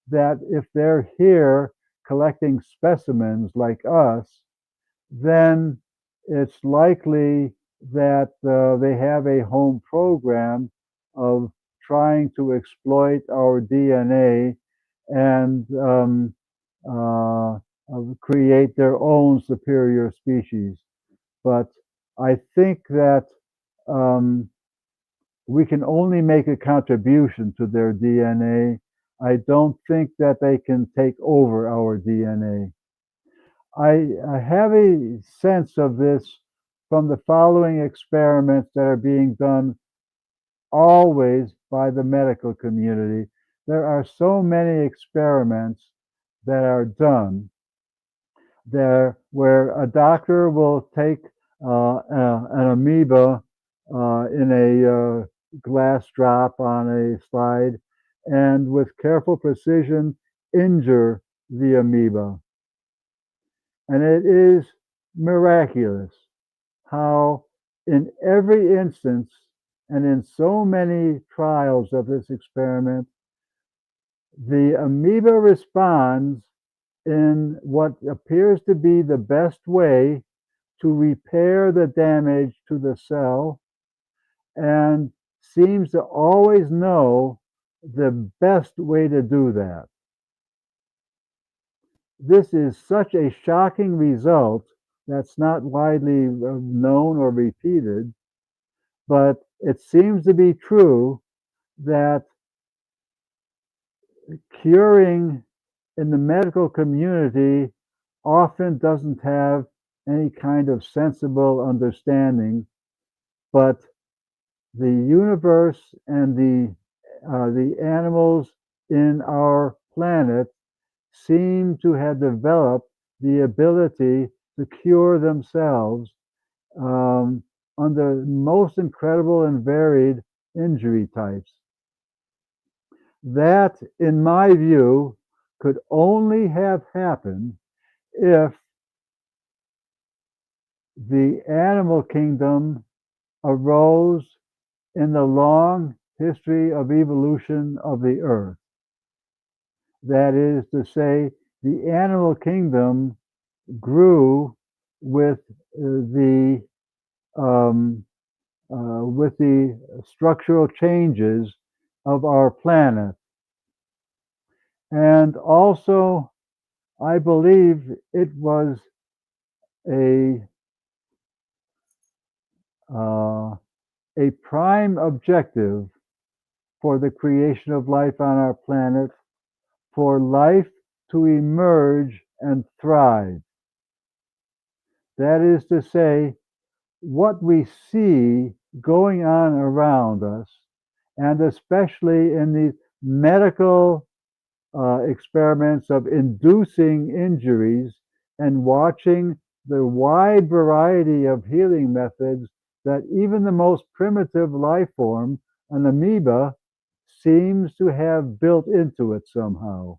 that if they're here collecting specimens like us, then it's likely that they have a home program of trying to exploit our DNA and create their own superior species. But I think that um, we can only make a contribution to their DNA. I don't think that they can take over our DNA. I have a sense of this from the following experiments that are being done always by the medical community. There are so many experiments that are done there where a doctor will take an amoeba in a glass drop on a slide and with careful precision injure the amoeba. And it is miraculous how, in every instance and in so many trials of this experiment, the amoeba responds in what appears to be the best way to repair the damage to the cell and seems to always know the best way to do that. This is such a shocking result that's not widely known or repeated, but it seems to be true that curing in the medical community often doesn't have any kind of sensible understanding, but the universe and the animals in our planet seem to have developed the ability to cure themselves um, under most incredible and varied injury types. That, in my view, could only have happened if the animal kingdom arose in the long history of evolution of the earth. That is to say, the animal kingdom grew with um, the structural changes of our planet, and also I believe it was a uh, a prime objective for the creation of life on our planet for life to emerge and thrive. That is to say, what we see going on around us, and especially in the medical experiments of inducing injuries and watching the wide variety of healing methods that even the most primitive life form, an amoeba, seems to have built into it somehow.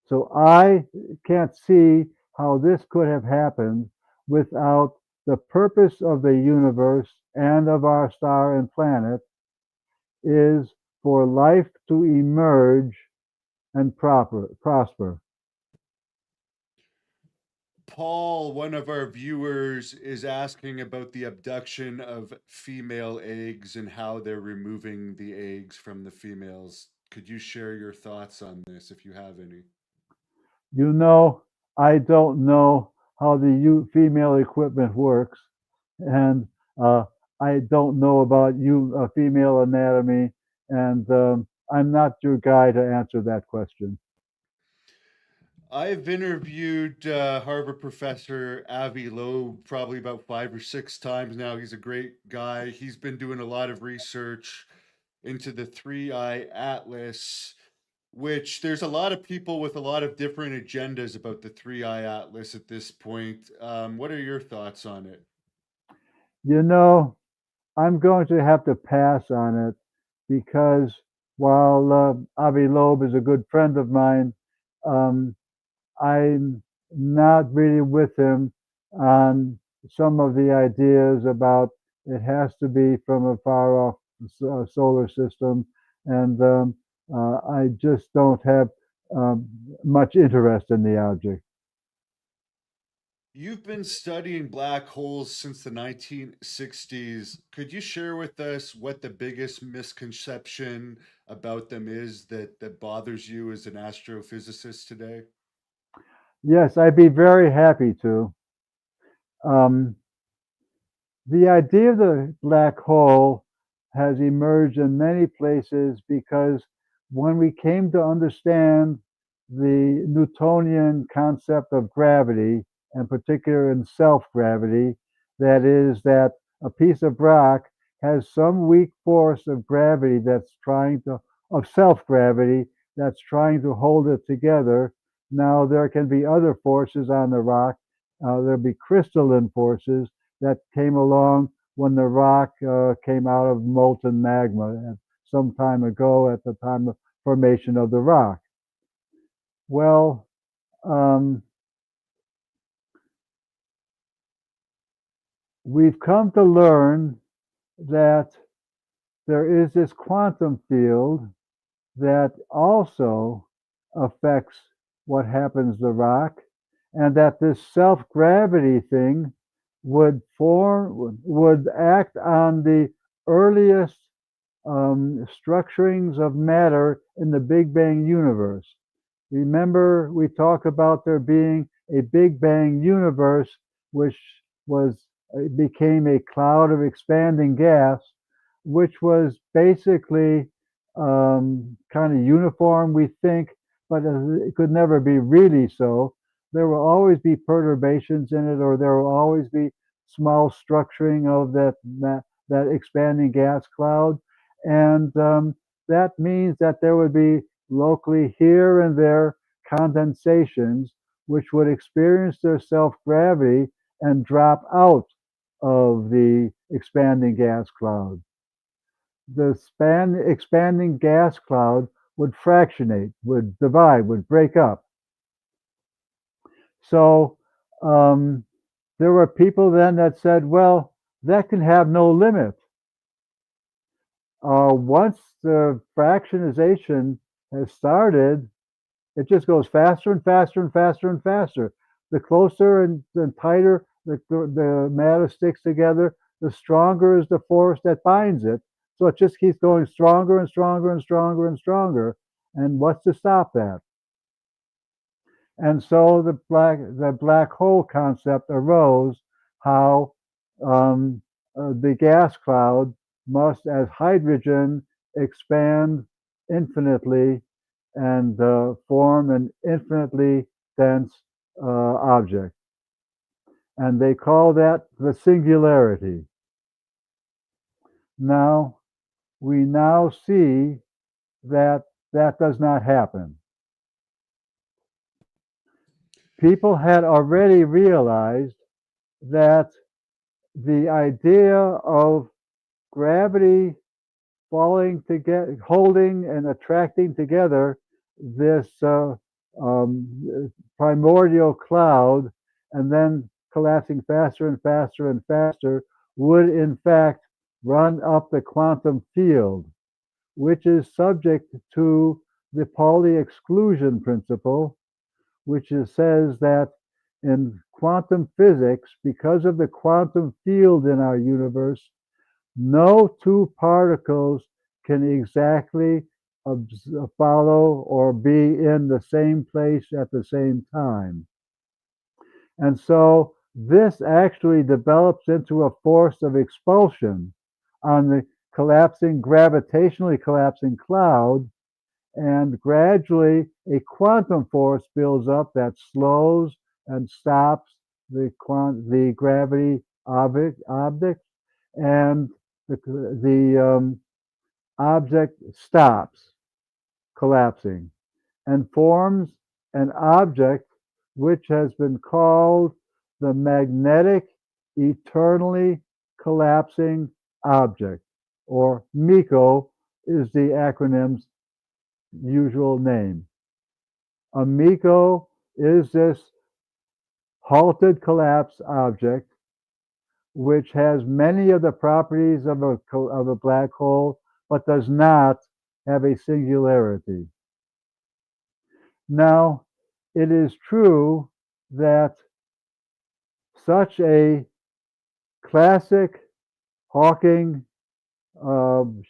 So I can't see how this could have happened without the purpose of the universe and of our star and planet is for life to emerge and prosper. Paul, one of our viewers, is asking about the abduction of female eggs and how they're removing the eggs from the females. Could you share your thoughts on this if you have any? You know, I don't know how the female equipment works, and uh, I don't know about female anatomy, and I'm not your guy to answer that question. I've interviewed Harvard professor Avi Loeb probably about 5 or 6 times now. He's a great guy. He's been doing a lot of research into the Three Eye Atlas, which there's a lot of people with a lot of different agendas about the Three Eye Atlas at this point. What are your thoughts on it? You know, I'm going to have to pass on it because while Avi Loeb is a good friend of mine, um, I'm not really with him on some of the ideas about it has to be from a far off solar system, and I just don't have um, much interest in the object. You've been studying black holes since the 1960s. Could you share with us what the biggest misconception about them is that bothers you as an astrophysicist today? Yes, I'd be very happy to. Um, The idea of the black hole has emerged in many places because when we came to understand the Newtonian concept of gravity, and particular in self-gravity, that is, that a piece of rock has some weak force of gravity of self-gravity that's trying to hold it together. Now, there can be other forces on the rock. There'll be crystalline forces that came along when the rock came out of molten magma some time ago at the time of formation of the rock. Well, um, we've come to learn that there is this quantum field that also affects what happens to rock, and that this self-gravity thing would act on the earliest structurings of matter in the Big Bang universe. Remember, we talk about there being a Big Bang universe, which was became a cloud of expanding gas, which was basically kind of uniform, we think, but it could never be really so. There will always be perturbations in it, or there will always be small structuring of that expanding gas cloud, and that means that there would be locally here and there condensations which would experience their self-gravity and drop out of the expanding gas cloud. The expanding gas cloud would fractionate, would divide, would break up. So there were people then that said, well, that can have no limit. Once the fractionization has started, it just goes faster and faster and faster and faster. The closer and tighter the matter sticks together, the stronger is the force that binds it. So it just keeps going stronger and stronger and stronger and stronger. And what's to stop that? And so the black hole concept arose. How the gas cloud must, as hydrogen, expand infinitely and form an infinitely dense object. And they call that the singularity. Now, we now see that that does not happen. People had already realized that the idea of gravity falling together, holding and attracting together this primordial cloud and then collapsing faster and faster and faster would in fact run up the quantum field, which is subject to the Pauli exclusion principle, which says that in quantum physics, because of the quantum field in our universe, no two particles can exactly follow or be in the same place at the same time. And so this actually develops into a force of expulsion on the gravitationally collapsing cloud, and gradually a quantum force builds up that slows and stops the gravity object, and the object stops collapsing and forms an object which has been called the magnetic eternally collapsing object, or MECO is the acronym's usual name. A MECO is this halted collapse object which has many of the properties of a black hole, but does not have a singularity. Now, it is true that such a classic Hawking,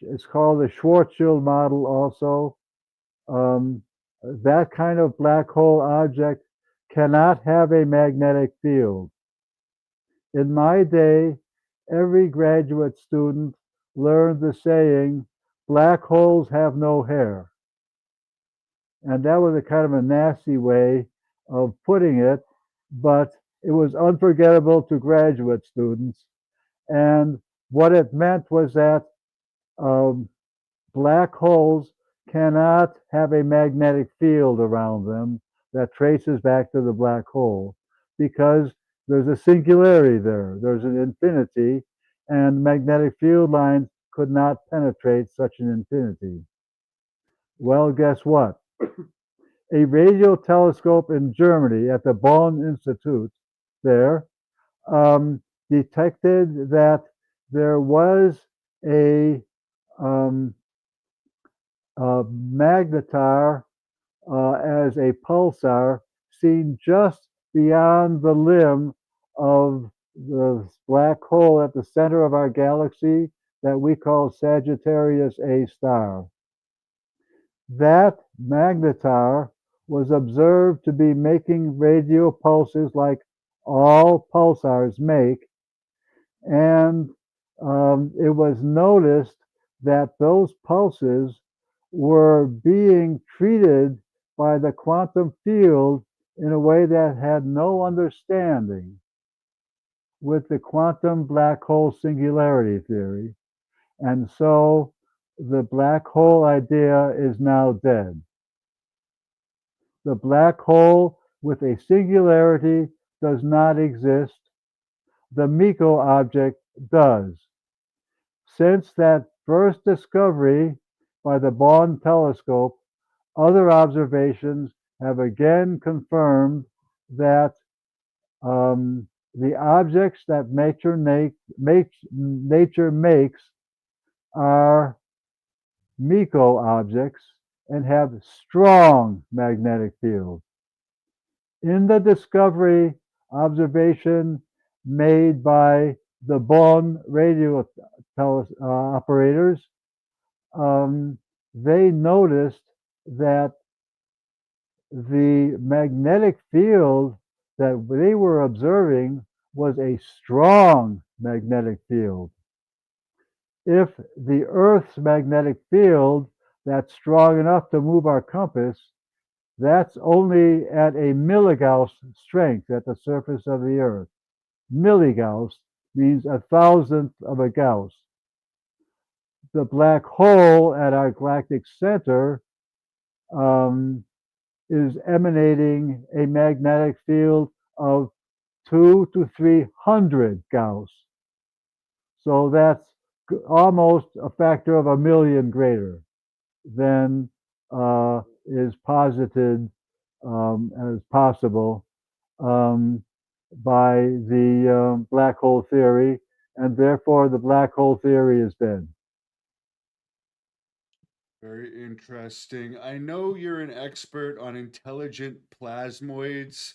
it's called the Schwarzschild model also, that kind of black hole object cannot have a magnetic field. In my day, every graduate student learned the saying, black holes have no hair. And that was a kind of a nasty way of putting it, but it was unforgettable to graduate students. And what it meant was that black holes cannot have a magnetic field around them that traces back to the black hole, because there's a singularity there, there's an infinity, and magnetic field lines could not penetrate such an infinity. Well, guess what? a radio telescope in Germany at the Bonn Institute there um, detected that there was a, um, a magnetar as a pulsar seen just beyond the limb of the black hole at the center of our galaxy that we call Sagittarius A star. That magnetar was observed to be making radio pulses like all pulsars make, and it was noticed that those pulses were being treated by the quantum field in a way that had no understanding with the quantum black hole singularity theory. And so the black hole idea is now dead. The black hole with a singularity does not exist. The MECO object does. Since that first discovery by the Bonn telescope, other observations have again confirmed that the objects that nature makes are MECO objects and have strong magnetic fields. In the discovery observation made by the Bonn radio operators, they noticed that the magnetic field that they were observing was a strong magnetic field. If the Earth's magnetic field that's strong enough to move our compass, that's only at a milligauss strength at the surface of the Earth. Milligauss means 1,000th of a Gauss. The black hole at our galactic center is emanating a magnetic field of 2 to 300 Gauss. So that's almost a factor of a million greater than is posited as possible by the black hole theory, and therefore the black hole theory is dead. Very interesting. I know you're an expert on intelligent plasmoids,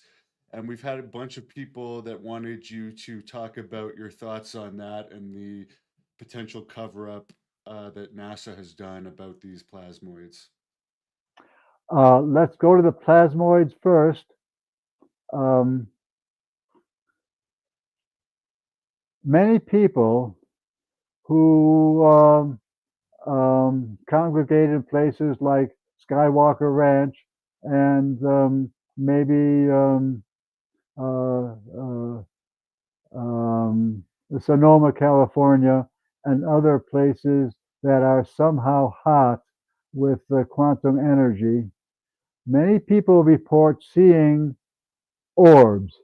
and we've had a bunch of people that wanted you to talk about your thoughts on that and the potential cover up that NASA has done about these plasmoids. Let's go to the plasmoids first. Um, Many people who congregate in places like Skywalker Ranch and maybe uh, uh, Sonoma, California, and other places that are somehow hot with quantum energy. Many people report seeing orbs,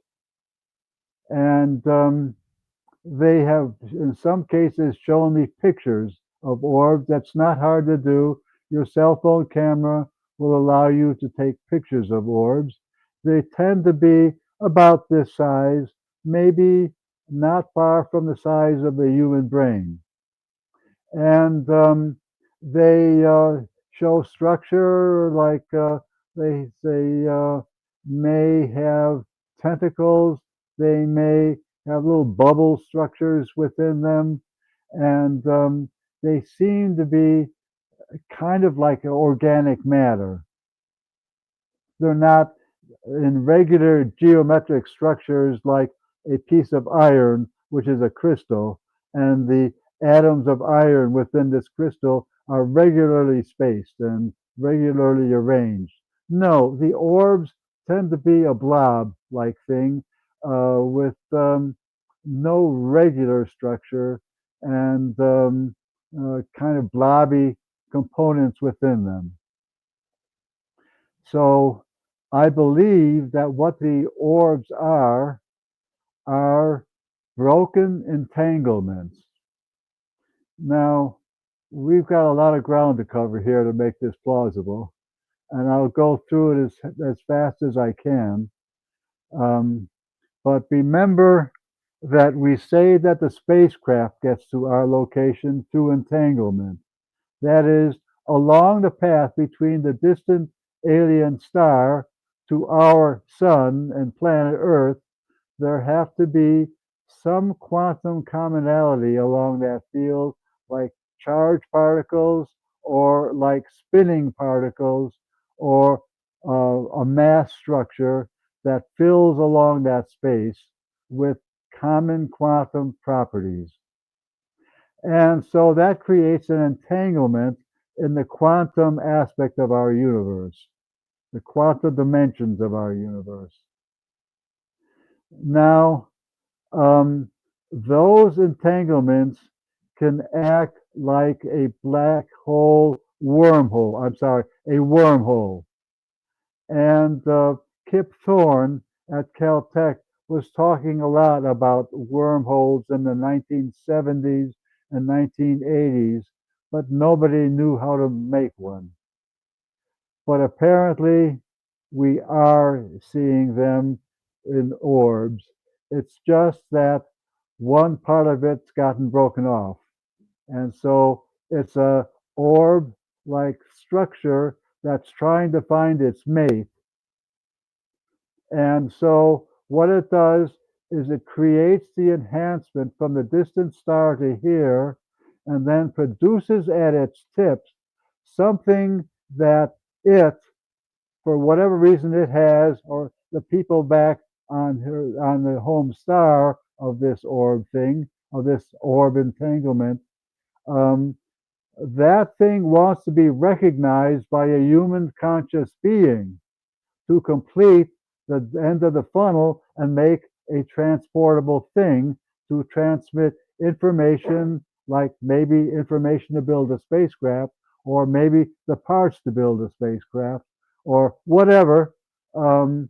and they have, in some cases, shown me pictures of orbs. That's not hard to do. Your cell phone camera will allow you to take pictures of orbs. They tend to be about this size, maybe not far from the size of the human brain. And they show structure like they may have tentacles, they may have little bubble structures within them, and they seem to be kind of like organic matter. They're not in regular geometric structures like a piece of iron, which is a crystal, and the atoms of iron within this crystal are regularly spaced and regularly arranged. No, the orbs tend to be a blob like thing with no regular structure and kind of blobby components within them. So I believe that what the orbs are broken entanglements. Now, we've got a lot of ground to cover here to make this plausible. and I'll go through it as fast as I can. Um, but remember that we say that the spacecraft gets to our location through entanglement. That is, along the path between the distant alien star to our sun and planet Earth, there have to be some quantum commonality along that field, like charged particles or like spinning particles or a mass structure that fills along that space with common quantum properties. And so that creates an entanglement in the quantum aspect of our universe, the quantum dimensions of our universe. Now, um, those entanglements can act like a black hole wormhole. I'm sorry, a wormhole. And Kip Thorne at Caltech was talking a lot about wormholes in the 1970s and 1980s, but nobody knew how to make one. But apparently, we are seeing them in orbs. It's just that one part of it's gotten broken off. And so it's a orb like structure that's trying to find its mate. And so what it does is it creates the enhancement from the distant star to here and then produces at its tips something that it, for whatever reason it has, or the people back on the home star of this orb thing, of this orb entanglement, um, that thing wants to be recognized by a human conscious being to complete the end of the funnel and make a transportable thing to transmit information, like maybe information to build a spacecraft, or maybe the parts to build a spacecraft, or whatever. Um,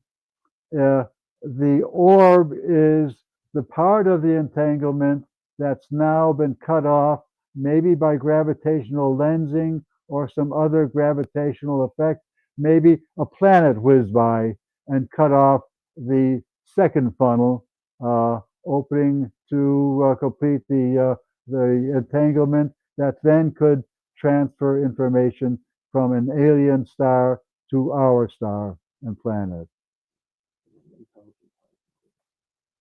uh, the orb is the part of the entanglement that's now been cut off, maybe by gravitational lensing or some other gravitational effect. Maybe a planet whizzed by and cut off the second funnel, opening to complete the entanglement that then could transfer information from an alien star to our star and planet.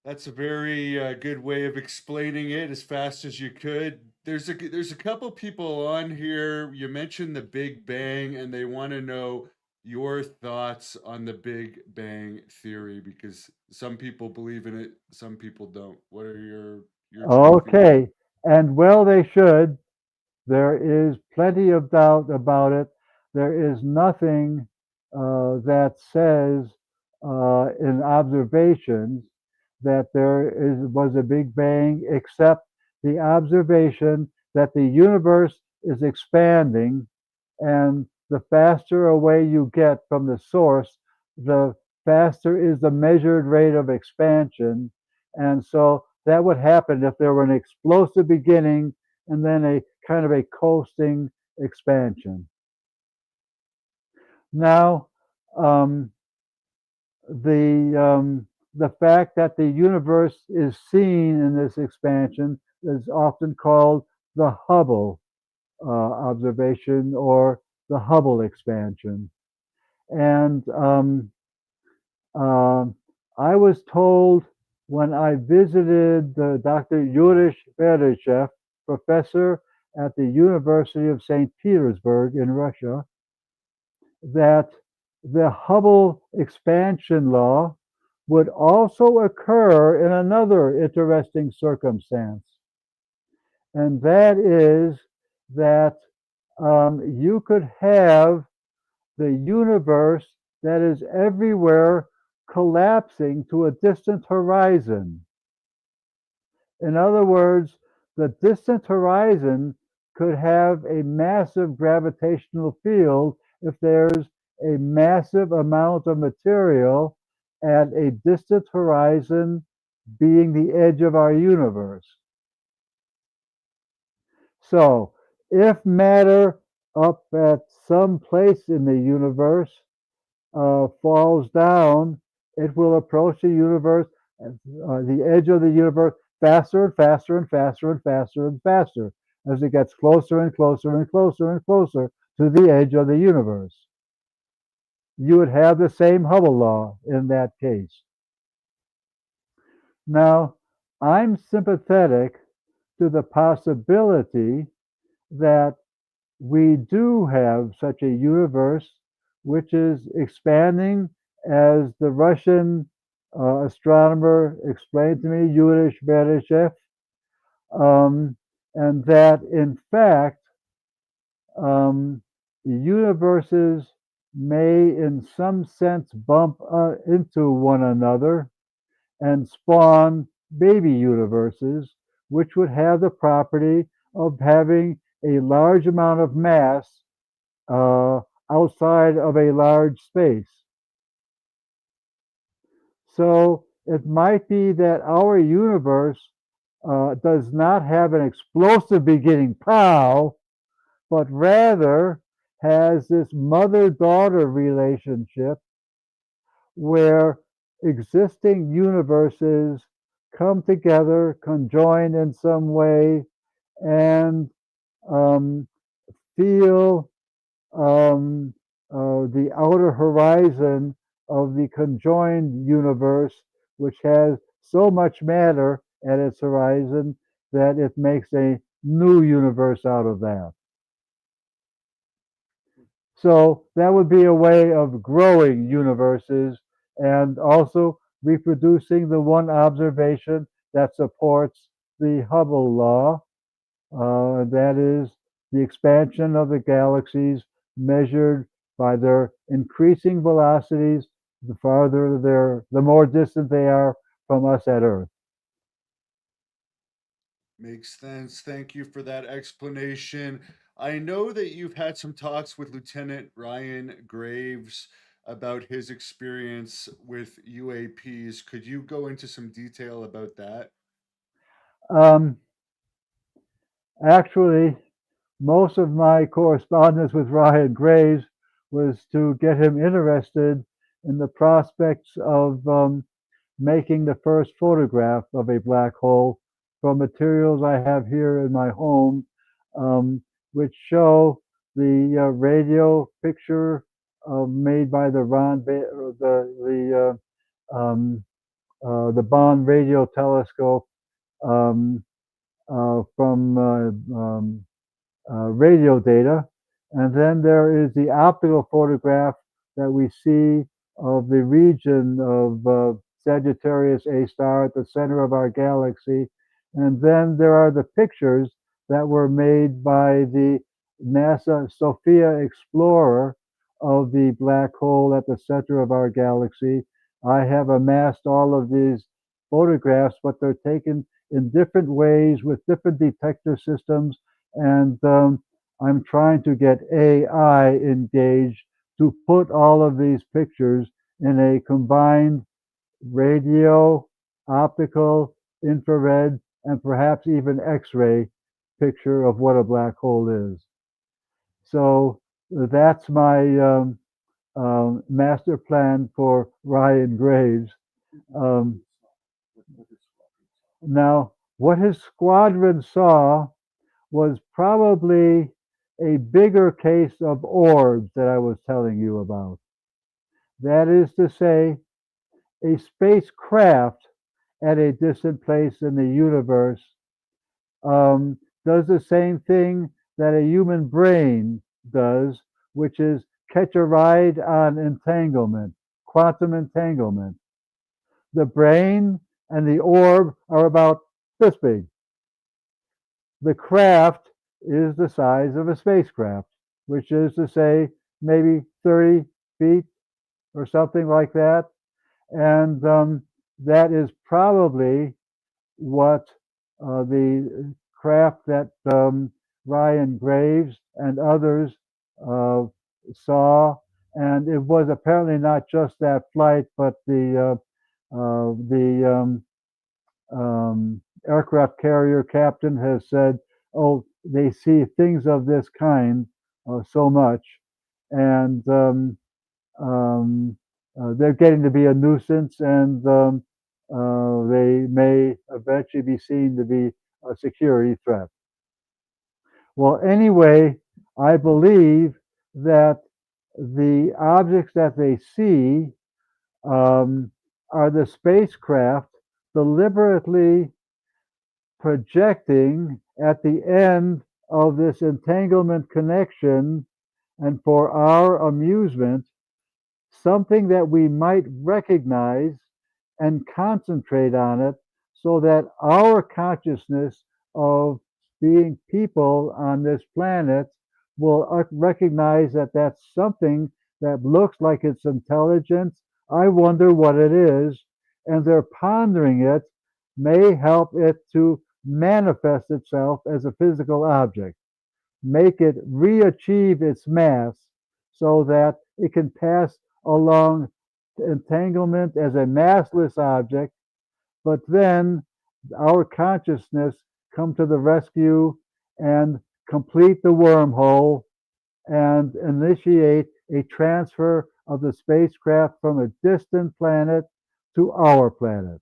That's a very good way of explaining it as fast as you could. There's a couple people on here. You mentioned the Big Bang, and they want to know your thoughts on the Big Bang theory because some people believe in it, some people don't. What are your two theories? Okay, and well, they should. There is plenty of doubt about it. There is nothing that says in observations that was a Big Bang, except the observation that the universe is expanding, and the faster away you get from the source, the faster is the measured rate of expansion. And so that would happen if there were an explosive beginning and then a kind of a coasting expansion. Now, um, the fact that the universe is seen in this expansion is often called the Hubble observation or the Hubble expansion. And um, I was told when I visited Dr. Yurish Berdyshev, professor at the University of St. Petersburg in Russia, that the Hubble expansion law would also occur in another interesting circumstance, and that is that you could have the universe that is everywhere collapsing to a distant horizon. In other words, the distant horizon could have a massive gravitational field if there's a massive amount of material at a distant horizon being the edge of our universe. So, if matter up at some place in the universe, falls down, it will approach the universe, the edge of the universe, faster and faster and faster and faster and faster as it gets closer and closer and closer and closer to the edge of the universe. You would have the same Hubble law in that case. Now, I'm sympathetic to the possibility that we do have such a universe which is expanding, as the Russian astronomer explained to me, Yuri Beryshev, um, and that in fact universes may in some sense bump into one another and spawn baby universes, which would have the property of having a large amount of mass uh, outside of a large space. So it might be that our universe does not have an explosive beginning, pow, but rather has this mother daughter relationship where existing universes come together, conjoin in some way, and um, feel um, the outer horizon of the conjoined universe, which has so much matter at its horizon that it makes a new universe out of that. So that would be a way of growing universes and also reproducing the one observation that supports the Hubble law. That is the expansion of the galaxies measured by their increasing velocities the farther the more distant they are from us at Earth. Makes sense. Thank you for that explanation. I know that you've had some talks with Lieutenant Ryan Graves about his experience with UAPs. Could you go into some detail about that? Um, Actually, most of my correspondence with Ryan Graves was to get him interested in the prospects of making the first photograph of a black hole from materials I have here in my home, um, which show the radio picture made by the Bond radio telescope um, from radio data. And then there is the optical photograph that we see of the region of Sagittarius A star at the center of our galaxy. And then there are the pictures that were made by the NASA Sophia Explorer of the black hole at the center of our galaxy. I have amassed all of these photographs, but they're taken in different ways with different detector systems, and I'm trying to get AI engaged to put all of these pictures in a combined radio, optical, infrared, and perhaps even X-ray picture of what a black hole is. So that's my master plan for Ryan Graves. Um, Now, what his squadron saw was probably a bigger case of orbs that I was telling you about. That is to say, a spacecraft at a distant place in the universe does the same thing that a human brain does, which is catch a ride on entanglement, quantum entanglement. The brain and the orb are about this big. The craft is the size of a spacecraft, which is to say maybe 30 feet or something like that. And that is probably what the craft that Ryan Graves and others uh, saw. And it was apparently not just that flight, but the aircraft carrier captain has said, oh, they see things of this kind so much, and um, they're getting to be a nuisance, and they may eventually be seen to be a security threat. Well, anyway, I believe that the objects that they see um, are the spacecraft deliberately projecting at the end of this entanglement connection, and for our amusement, something that we might recognize and concentrate on it so that our consciousness of being people on this planet will recognize that that's something that looks like it's intelligent. I wonder what it is. And they're pondering it, may help it to manifest itself as a physical object, make it re-achieve its mass so that it can pass along entanglement as a massless object, but then our consciousness come to the rescue and complete the wormhole and initiate a transfer of the spacecraft from a distant planet to our planet.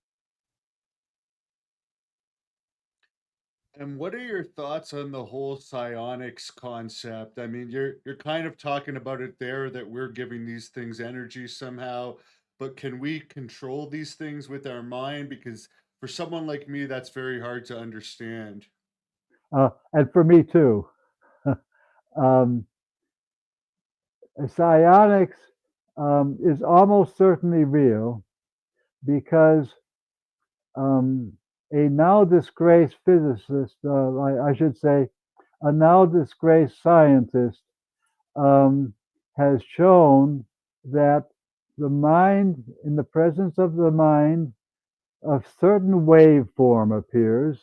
And what are your thoughts on the whole psionics concept? I mean, you're kind of talking about it there that we're giving these things energy somehow, but can we control these things with our mind? Because for someone like me, that's very hard to understand. And for me too. um, Psionics is almost certainly real because um, a now disgraced physicist, I should say, a now disgraced scientist, um, has shown that the mind, in the presence of the mind, a certain waveform appears,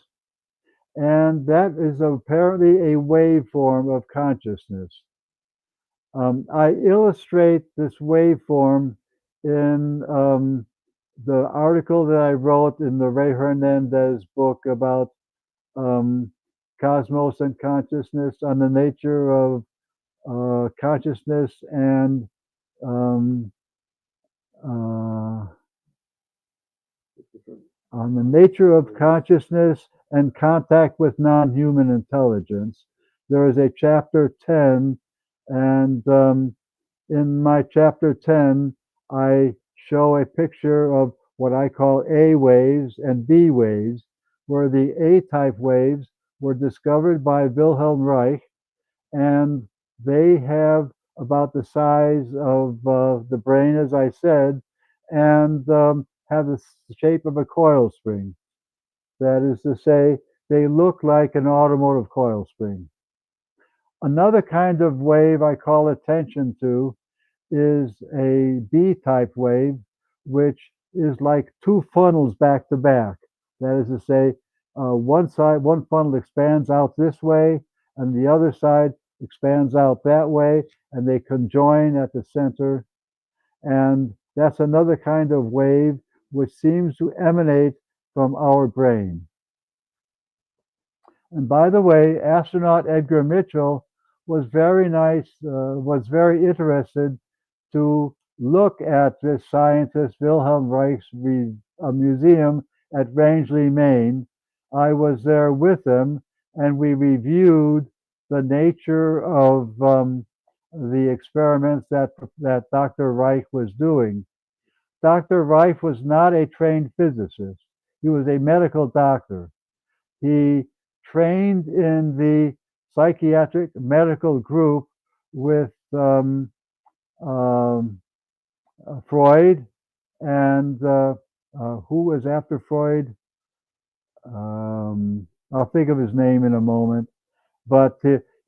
and that is apparently a waveform of consciousness. I illustrate this waveform in the article that I wrote in the Ray Hernandez book about um, cosmos and consciousness, on the nature of consciousness and um, uh, on the nature of consciousness and contact with non-human intelligence. There is a chapter 10, and in my chapter 10, I show a picture of what I call A waves and B waves, where the A type waves were discovered by Wilhelm Reich, and they have about the size of the brain, as I said, and have the shape of a coil spring. That is to say, they look like an automotive coil spring. Another kind of wave I call attention to is a B-type wave, which is like two funnels back to back. That is to say, one funnel expands out this way, and the other side expands out that way, and they conjoin at the center. And that's another kind of wave which seems to emanate from our brain. And by the way, astronaut Edgar Mitchell was was very interested to look at this scientist Wilhelm Reich's museum at Rangeley, Maine. I was there with him, and we reviewed the nature of the experiments that Dr. Reich was doing. Dr. Reich was not a trained physicist. He was a medical doctor. He trained in the psychiatric medical group with um, Freud, and who was after Freud? I'll think of his name in a moment. But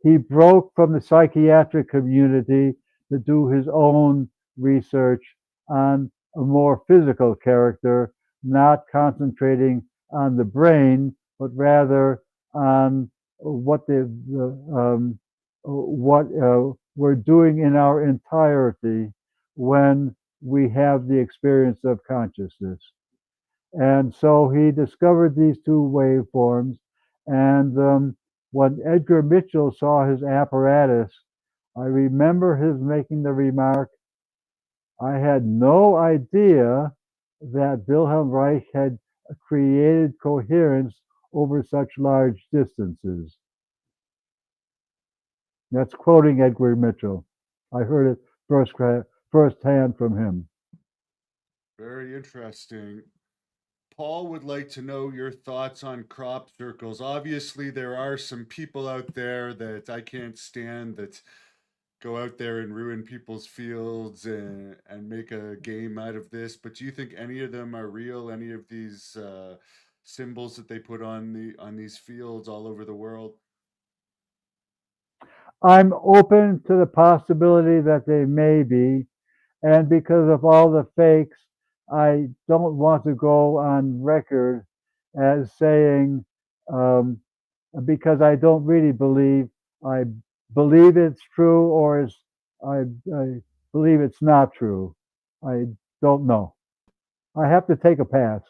he broke from the psychiatric community to do his own research on a more physical character, not concentrating on the brain, but rather on what we're doing in our entirety when we have the experience of consciousness. And so he discovered these two waveforms. And when Edgar Mitchell saw his apparatus, I remember his making the remark, I had no idea that Wilhelm Reich had created coherence over such large distances. That's quoting Edgar Mitchell. I heard it firsthand from him. Very interesting. Paul would like to know your thoughts on crop circles. Obviously, there are some people out there that I can't stand that go out there and ruin people's fields and make a game out of this. But do you think any of them are real? Any of these symbols that they put on these fields all over the world? I'm open to the possibility that they may be, and because of all the fakes, I don't want to go on record as saying, um, because I don't really believe, I believe it's true or I believe it's not true. I don't know. I have to take a pass.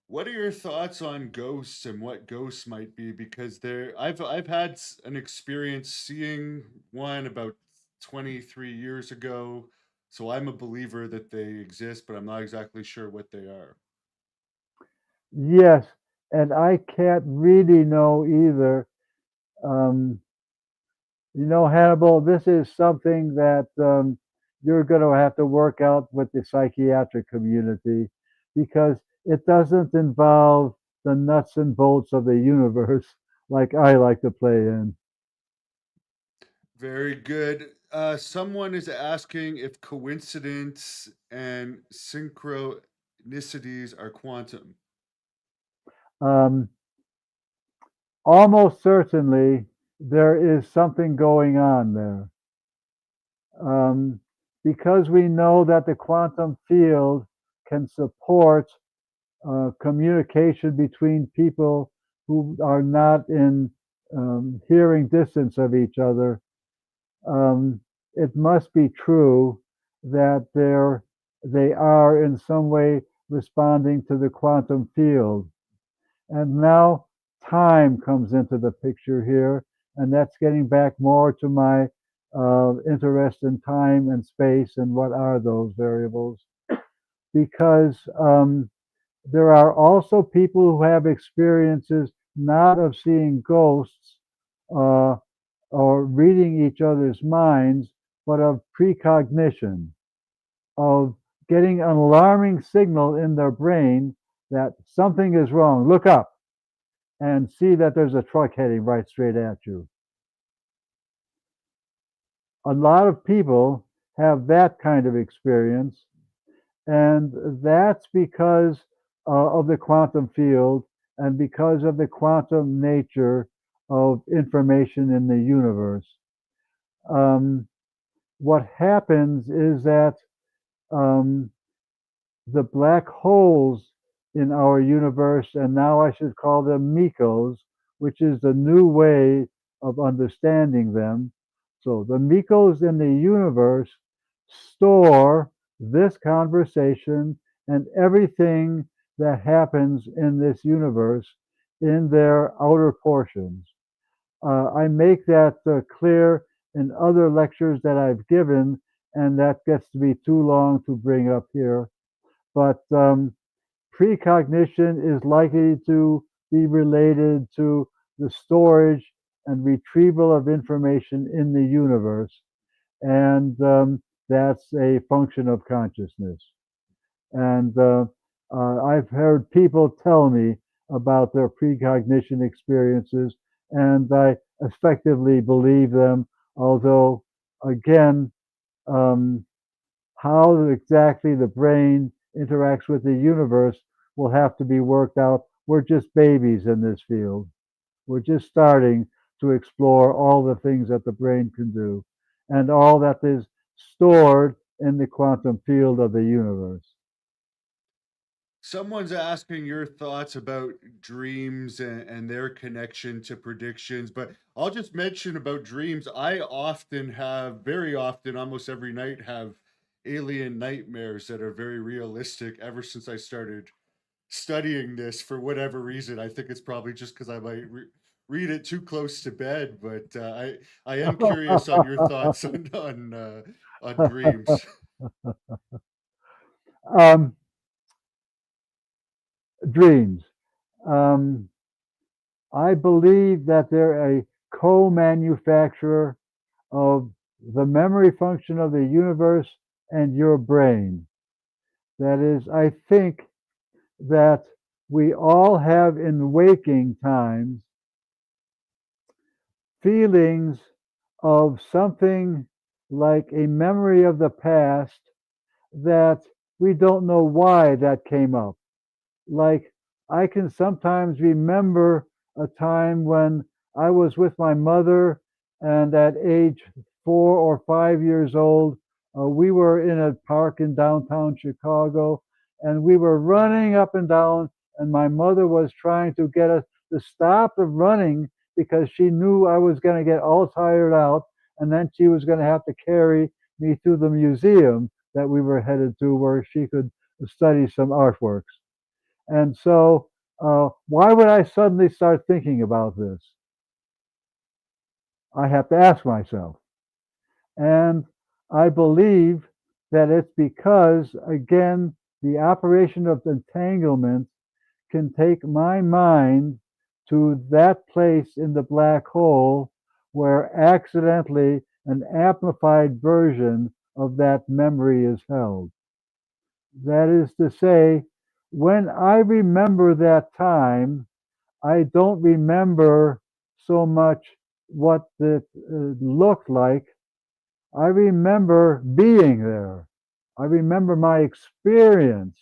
What are your thoughts on ghosts and what ghosts might be? Because I've had an experience seeing one about 23 years ago, so I'm a believer that they exist, but I'm not exactly sure what they are. Yes, and I can't really know either. Um, Hannibal, this is something that you're going to have to work out with the psychiatric community because it doesn't involve the nuts and bolts of the universe like I like to play in. Very good. Someone is asking if coincidence and synchronicities are quantum. Um, Almost certainly, there is something going on there. Um, because we know that the quantum field can support communication between people who are not in hearing distance of each other, um, it must be true that they are in some way responding to the quantum field. And now time comes into the picture here, and that's getting back more to my interest in time and space and what are those variables. Because there are also people who have experiences not of seeing ghosts uh, or reading each other's minds, but of precognition, of getting an alarming signal in their brain that something is wrong. Look up and see that there's a truck heading right straight at you. A lot of people have that kind of experience, and that's because of the quantum field and because of the quantum nature of information in the universe. Um, what happens is that um, the black holes in our universe, and now I should call them Mikos, which is the new way of understanding them. So the Mikos in the universe store this conversation and everything that happens in this universe in their outer portions. I make that clear in other lectures that I've given, and that gets to be too long to bring up here. But precognition is likely to be related to the storage and retrieval of information in the universe. And that's a function of consciousness. And I've heard people tell me about their precognition experiences, and I effectively believe them, although, again, um, how exactly the brain interacts with the universe will have to be worked out. We're just babies in this field. We're just starting to explore all the things that the brain can do and all that is stored in the quantum field of the universe. Someone's asking your thoughts about dreams and their connection to predictions, but I'll just mention about dreams. I often have, very often, almost every night, have alien nightmares that are very realistic ever since I started studying this for whatever reason. I think it's probably just because I might read it too close to bed, but I am curious on your thoughts on dreams. um, Dreams. Um, I believe that they're a co-manufacturer of the memory function of the universe and your brain. That is, I think that we all have in waking times feelings of something like a memory of the past that we don't know why that came up. Like, I can sometimes remember a time when I was with my mother, and at age 4 or 5 years old, we were in a park in downtown Chicago, and we were running up and down, and my mother was trying to get us to stop the running because she knew I was going to get all tired out, and then she was going to have to carry me to the museum that we were headed to where she could study some artworks. And so, why would I suddenly start thinking about this? I have to ask myself. And I believe that it's because, again, the operation of entanglement can take my mind to that place in the black hole where accidentally an amplified version of that memory is held. That is to say, when I remember that time, I don't remember so much what it looked like. I remember being there. I remember my experience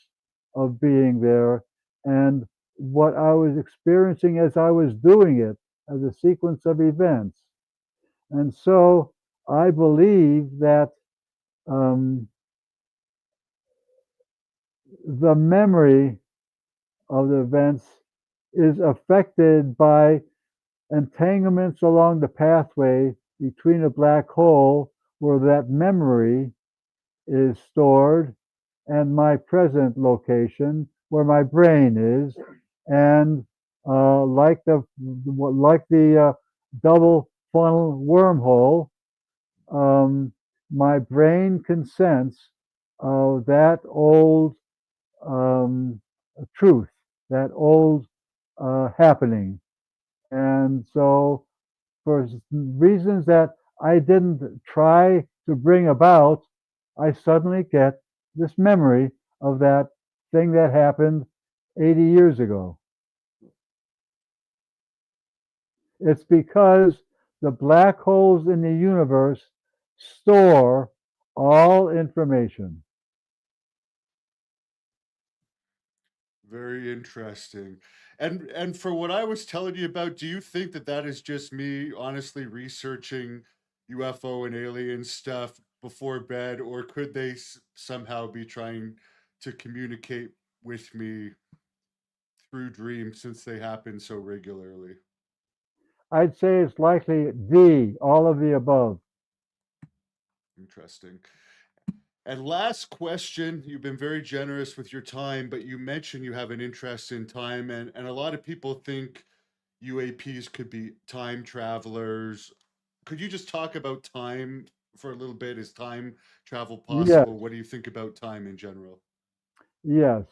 of being there and what I was experiencing as I was doing it as a sequence of events. And so I believe that um, the memory of the events is affected by entanglements along the pathway between a black hole where that memory is stored and my present location where my brain is, and like the double funnel wormhole, um, my brain can sense that old um, truth, that old happening. And so, for reasons that I didn't try to bring about, I suddenly get this memory of that thing that happened 80 years ago. It's because the black holes in the universe store all information. Very interesting. And for what I was telling you about, do you think that that is just me honestly researching UFO and alien stuff before bed, or could they somehow be trying to communicate with me through dreams since they happen so regularly? I'd say it's likely D, all of the above. Interesting. And last question, you've been very generous with your time, but you mentioned you have an interest in time, and a lot of people think UAPs could be time travelers. Could you just talk about time for a little bit? Is time travel Yes, possible? What do you think about time in general? yes.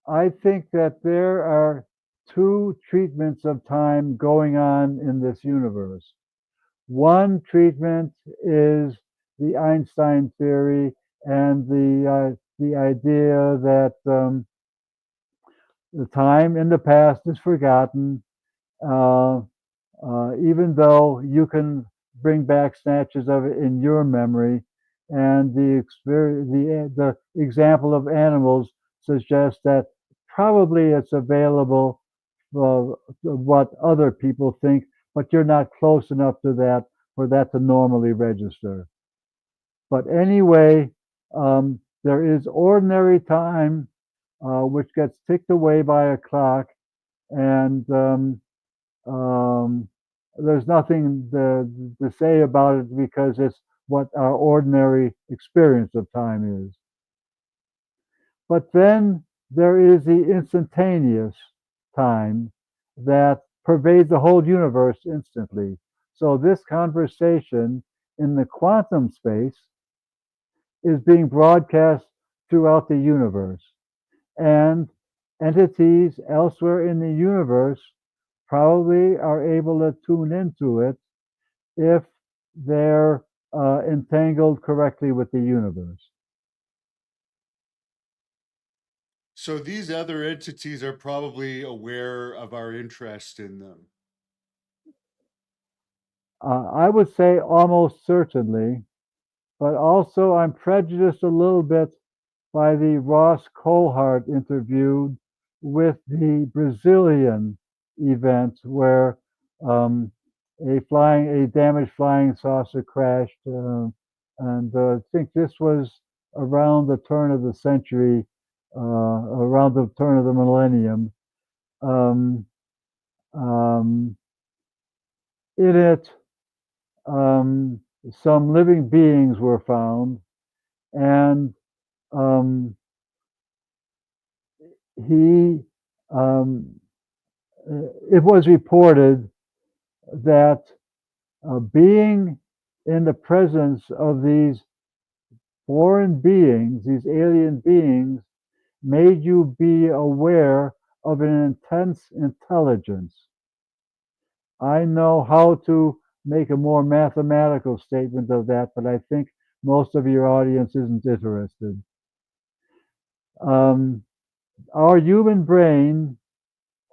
I think that there are two treatments of time going on in this universe. One treatment is the Einstein theory and the idea that the time in the past is forgotten, uh, even though you can bring back snatches of it in your memory. And the example of animals suggests that probably it's available for what other people think, but you're not close enough to that for that to normally register. But anyway, there is ordinary time, which gets ticked away by a clock, and um, there's nothing to say about it because it's what our ordinary experience of time is. But then there is the instantaneous time that pervades the whole universe instantly. So this conversation in the quantum space is being broadcast throughout the universe. And entities elsewhere in the universe probably are able to tune into it if they're entangled correctly with the universe. So these other entities are probably aware of our interest in them. I would say almost certainly, but also I'm prejudiced a little bit by the Ross Coulthart interview with the Brazilian event where um, a damaged flying saucer crashed, and I think this was around the turn of the century, around the turn of the millennium. Um, um, in it, um, some living beings were found, and um, he um, it was reported that being in the presence of these foreign beings, these alien beings, made you be aware of an intense intelligence. I know how to make a more mathematical statement of that, but I think most of your audience isn't interested. Um, our human brain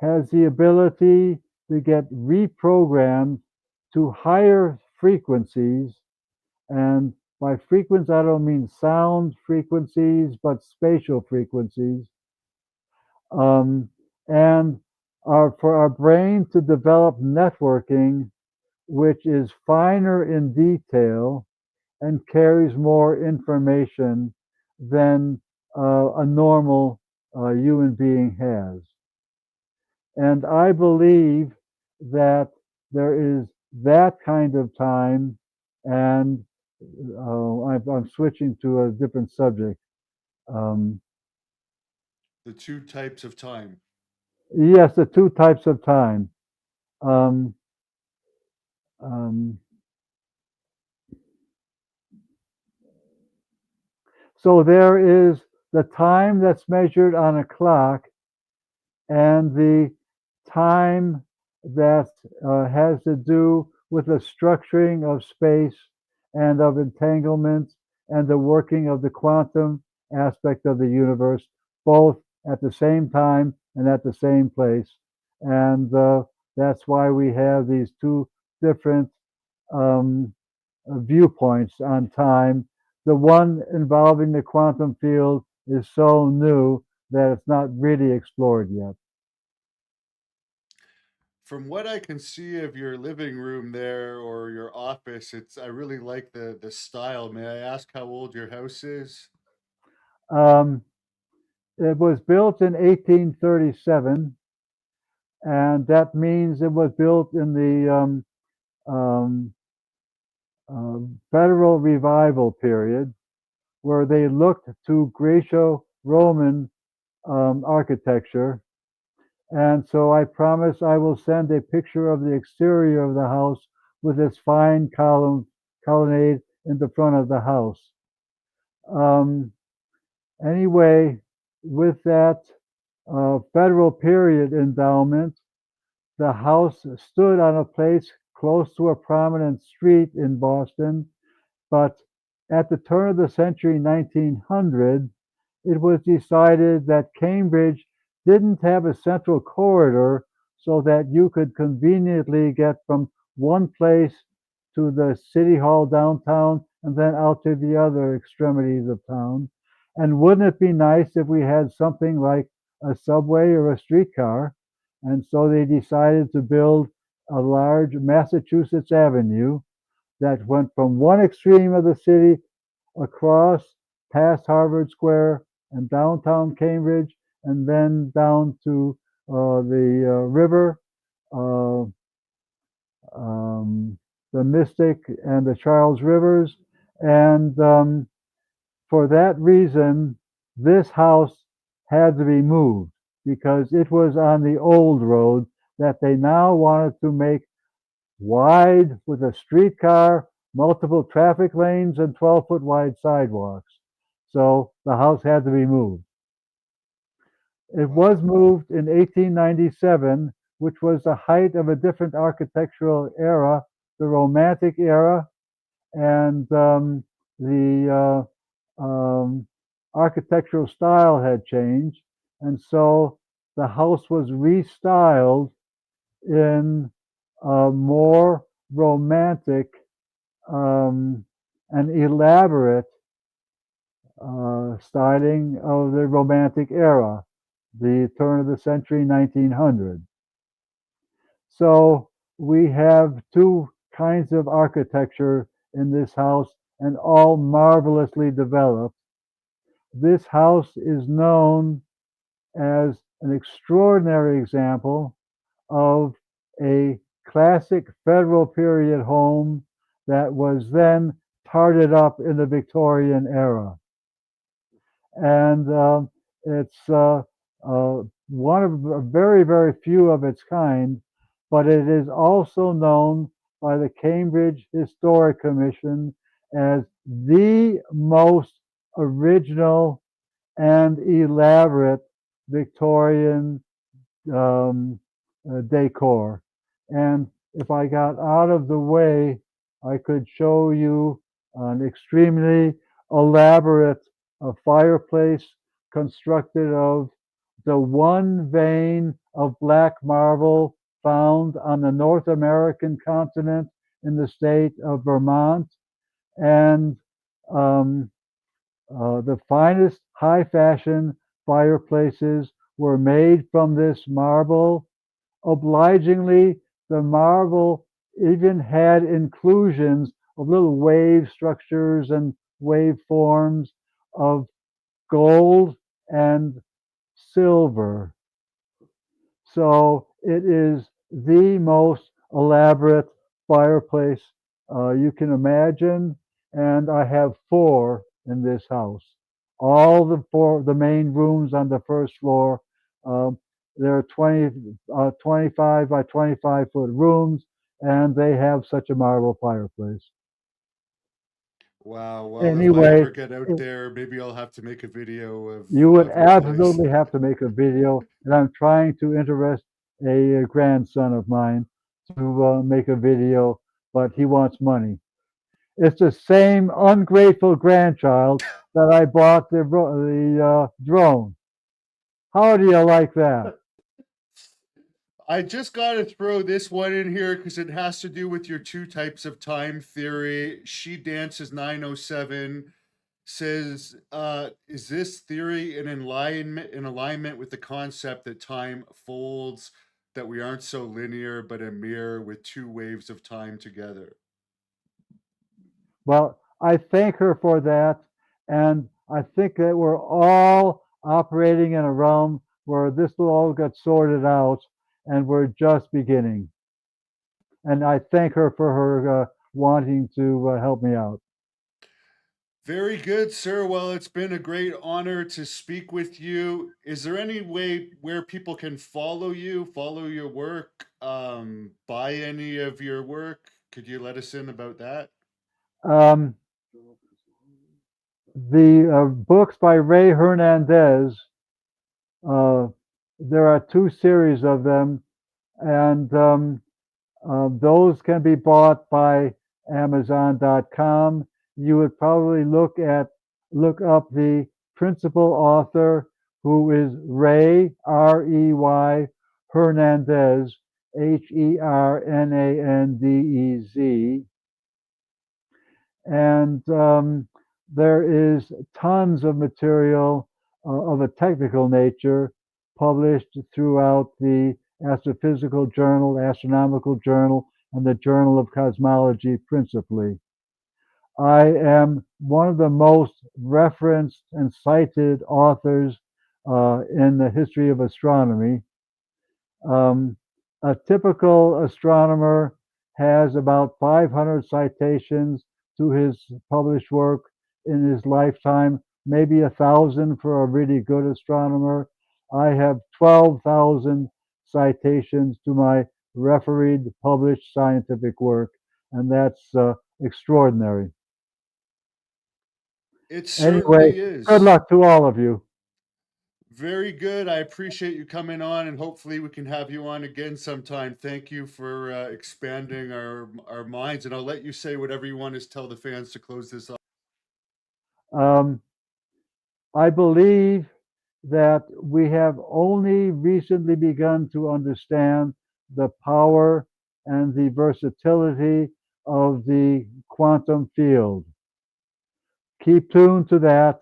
has the ability to get reprogrammed to higher frequencies. And by frequencies, I don't mean sound frequencies, but spatial frequencies. Um, and for our brain to develop networking, which is finer in detail and carries more information than a normal human being has. And I believe that there is that kind of time, and I'm switching to a different subject. Um, The two types of time. yes, the two types of time. Um, um, so there is the time that's measured on a clock, and the time that has to do with the structuring of space and of entanglement and the working of the quantum aspect of the universe, both at the same time and at the same place. And that's why we have these two different um, viewpoints on time. The one involving the quantum field is so new that it's not really explored yet. From what I can see of your living room there or your office, it's I really like the style. May I ask how old your house is? Um, it was built in 1837, and that means it was built in the um, Federal Revival period, where they looked to Greco-Roman architecture. And so I promise I will send a picture of the exterior of the house with this fine colonnade in the front of the house. Um, anyway, with that federal period endowment, the house stood on a place close to a prominent street in Boston, but at the turn of the century, 1900, it was decided that Cambridge didn't have a central corridor so that you could conveniently get from one place to the city hall downtown and then out to the other extremities of town. And wouldn't it be nice if we had something like a subway or a streetcar? And so they decided to build a large Massachusetts Avenue that went from one extreme of the city across past Harvard Square and downtown Cambridge, and then down to the river, uh, um, the Mystic, and the Charles Rivers. And for that reason, this house had to be moved because it was on the old road, that they now wanted to make wide with a streetcar, multiple traffic lanes, and 12-foot wide sidewalks. So the house had to be moved. It was Wow. moved in 1897, which was the height of a different architectural era, the Romantic era, and the architectural style had changed, and so the house was restyled in a more romantic and elaborate styling of the Romantic era, the turn of the century, 1900. So we have two kinds of architecture in this house, and all marvelously developed. This house is known as an extraordinary example of a classic federal period home that was then tarted up in the Victorian era. And it's one of very, very few of its kind, but it is also known by the Cambridge Historic Commission as the most original and elaborate Victorian um, decor. And if I got out of the way, I could show you an extremely elaborate fireplace constructed of the one vein of black marble found on the North American continent in the state of Vermont. And um, the finest high fashion fireplaces were made from this marble. Obligingly, the marble even had inclusions of little wave structures and wave forms of gold and silver. So it is the most elaborate fireplace you can imagine, and I have four in this house. All the four, the main rooms on the first floor, um, they're 25 by 25-foot rooms, and they have such a marble fireplace. Wow. Well, if I Anyway, ever get out there, maybe I'll have to make a video you would of your place. absolutely have to make a video, and I'm trying to interest a grandson of mine to make a video, but he wants money. It's the same ungrateful grandchild that I bought the drone. How do you like that? I just got to throw this one in here because it has to do with your two types of time theory. She Dances 907 says, is this theory in alignment with the concept that time folds, that we aren't so linear, but a mirror with two waves of time together? Well, I thank her for that, and I think that we're all operating in a realm where this will all get sorted out, and we're just beginning. And I thank her for her wanting to help me out. Very good, sir. Well, it's been a great honor to speak with you. Is there any way where people can follow your work, buy any of your work? Could you let us in about that? Um, the books by Ray Hernandez, uh, there are two series of them, and those can be bought by Amazon.com. You would probably look up the principal author, who is Ray Rey Hernandez, Hernandez, and there is tons of material of a technical nature published throughout the Astrophysical Journal, Astronomical Journal, and the Journal of Cosmology principally. I am one of the most referenced and cited authors in the history of astronomy. Um, a typical astronomer has about 500 citations to his published work in his lifetime, maybe 1,000 for a really good astronomer. I have 12,000 citations to my refereed published scientific work, and that's extraordinary. It Anyway, certainly good is. luck to all of you. Very good. I appreciate you coming on, and hopefully we can have you on again sometime. Thank you for expanding our minds, and I'll let you say whatever you want to tell the fans to close this off. Um, I believe that we have only recently begun to understand the power and the versatility of the quantum field. Keep tuned to that,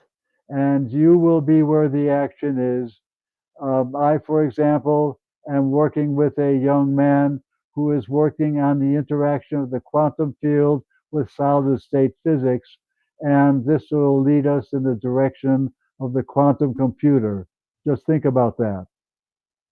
and you will be where the action is. I, for example, am working with a young man who is working on the interaction of the quantum field with solid state physics, and this will lead us in the direction of the quantum computer. Just think about that.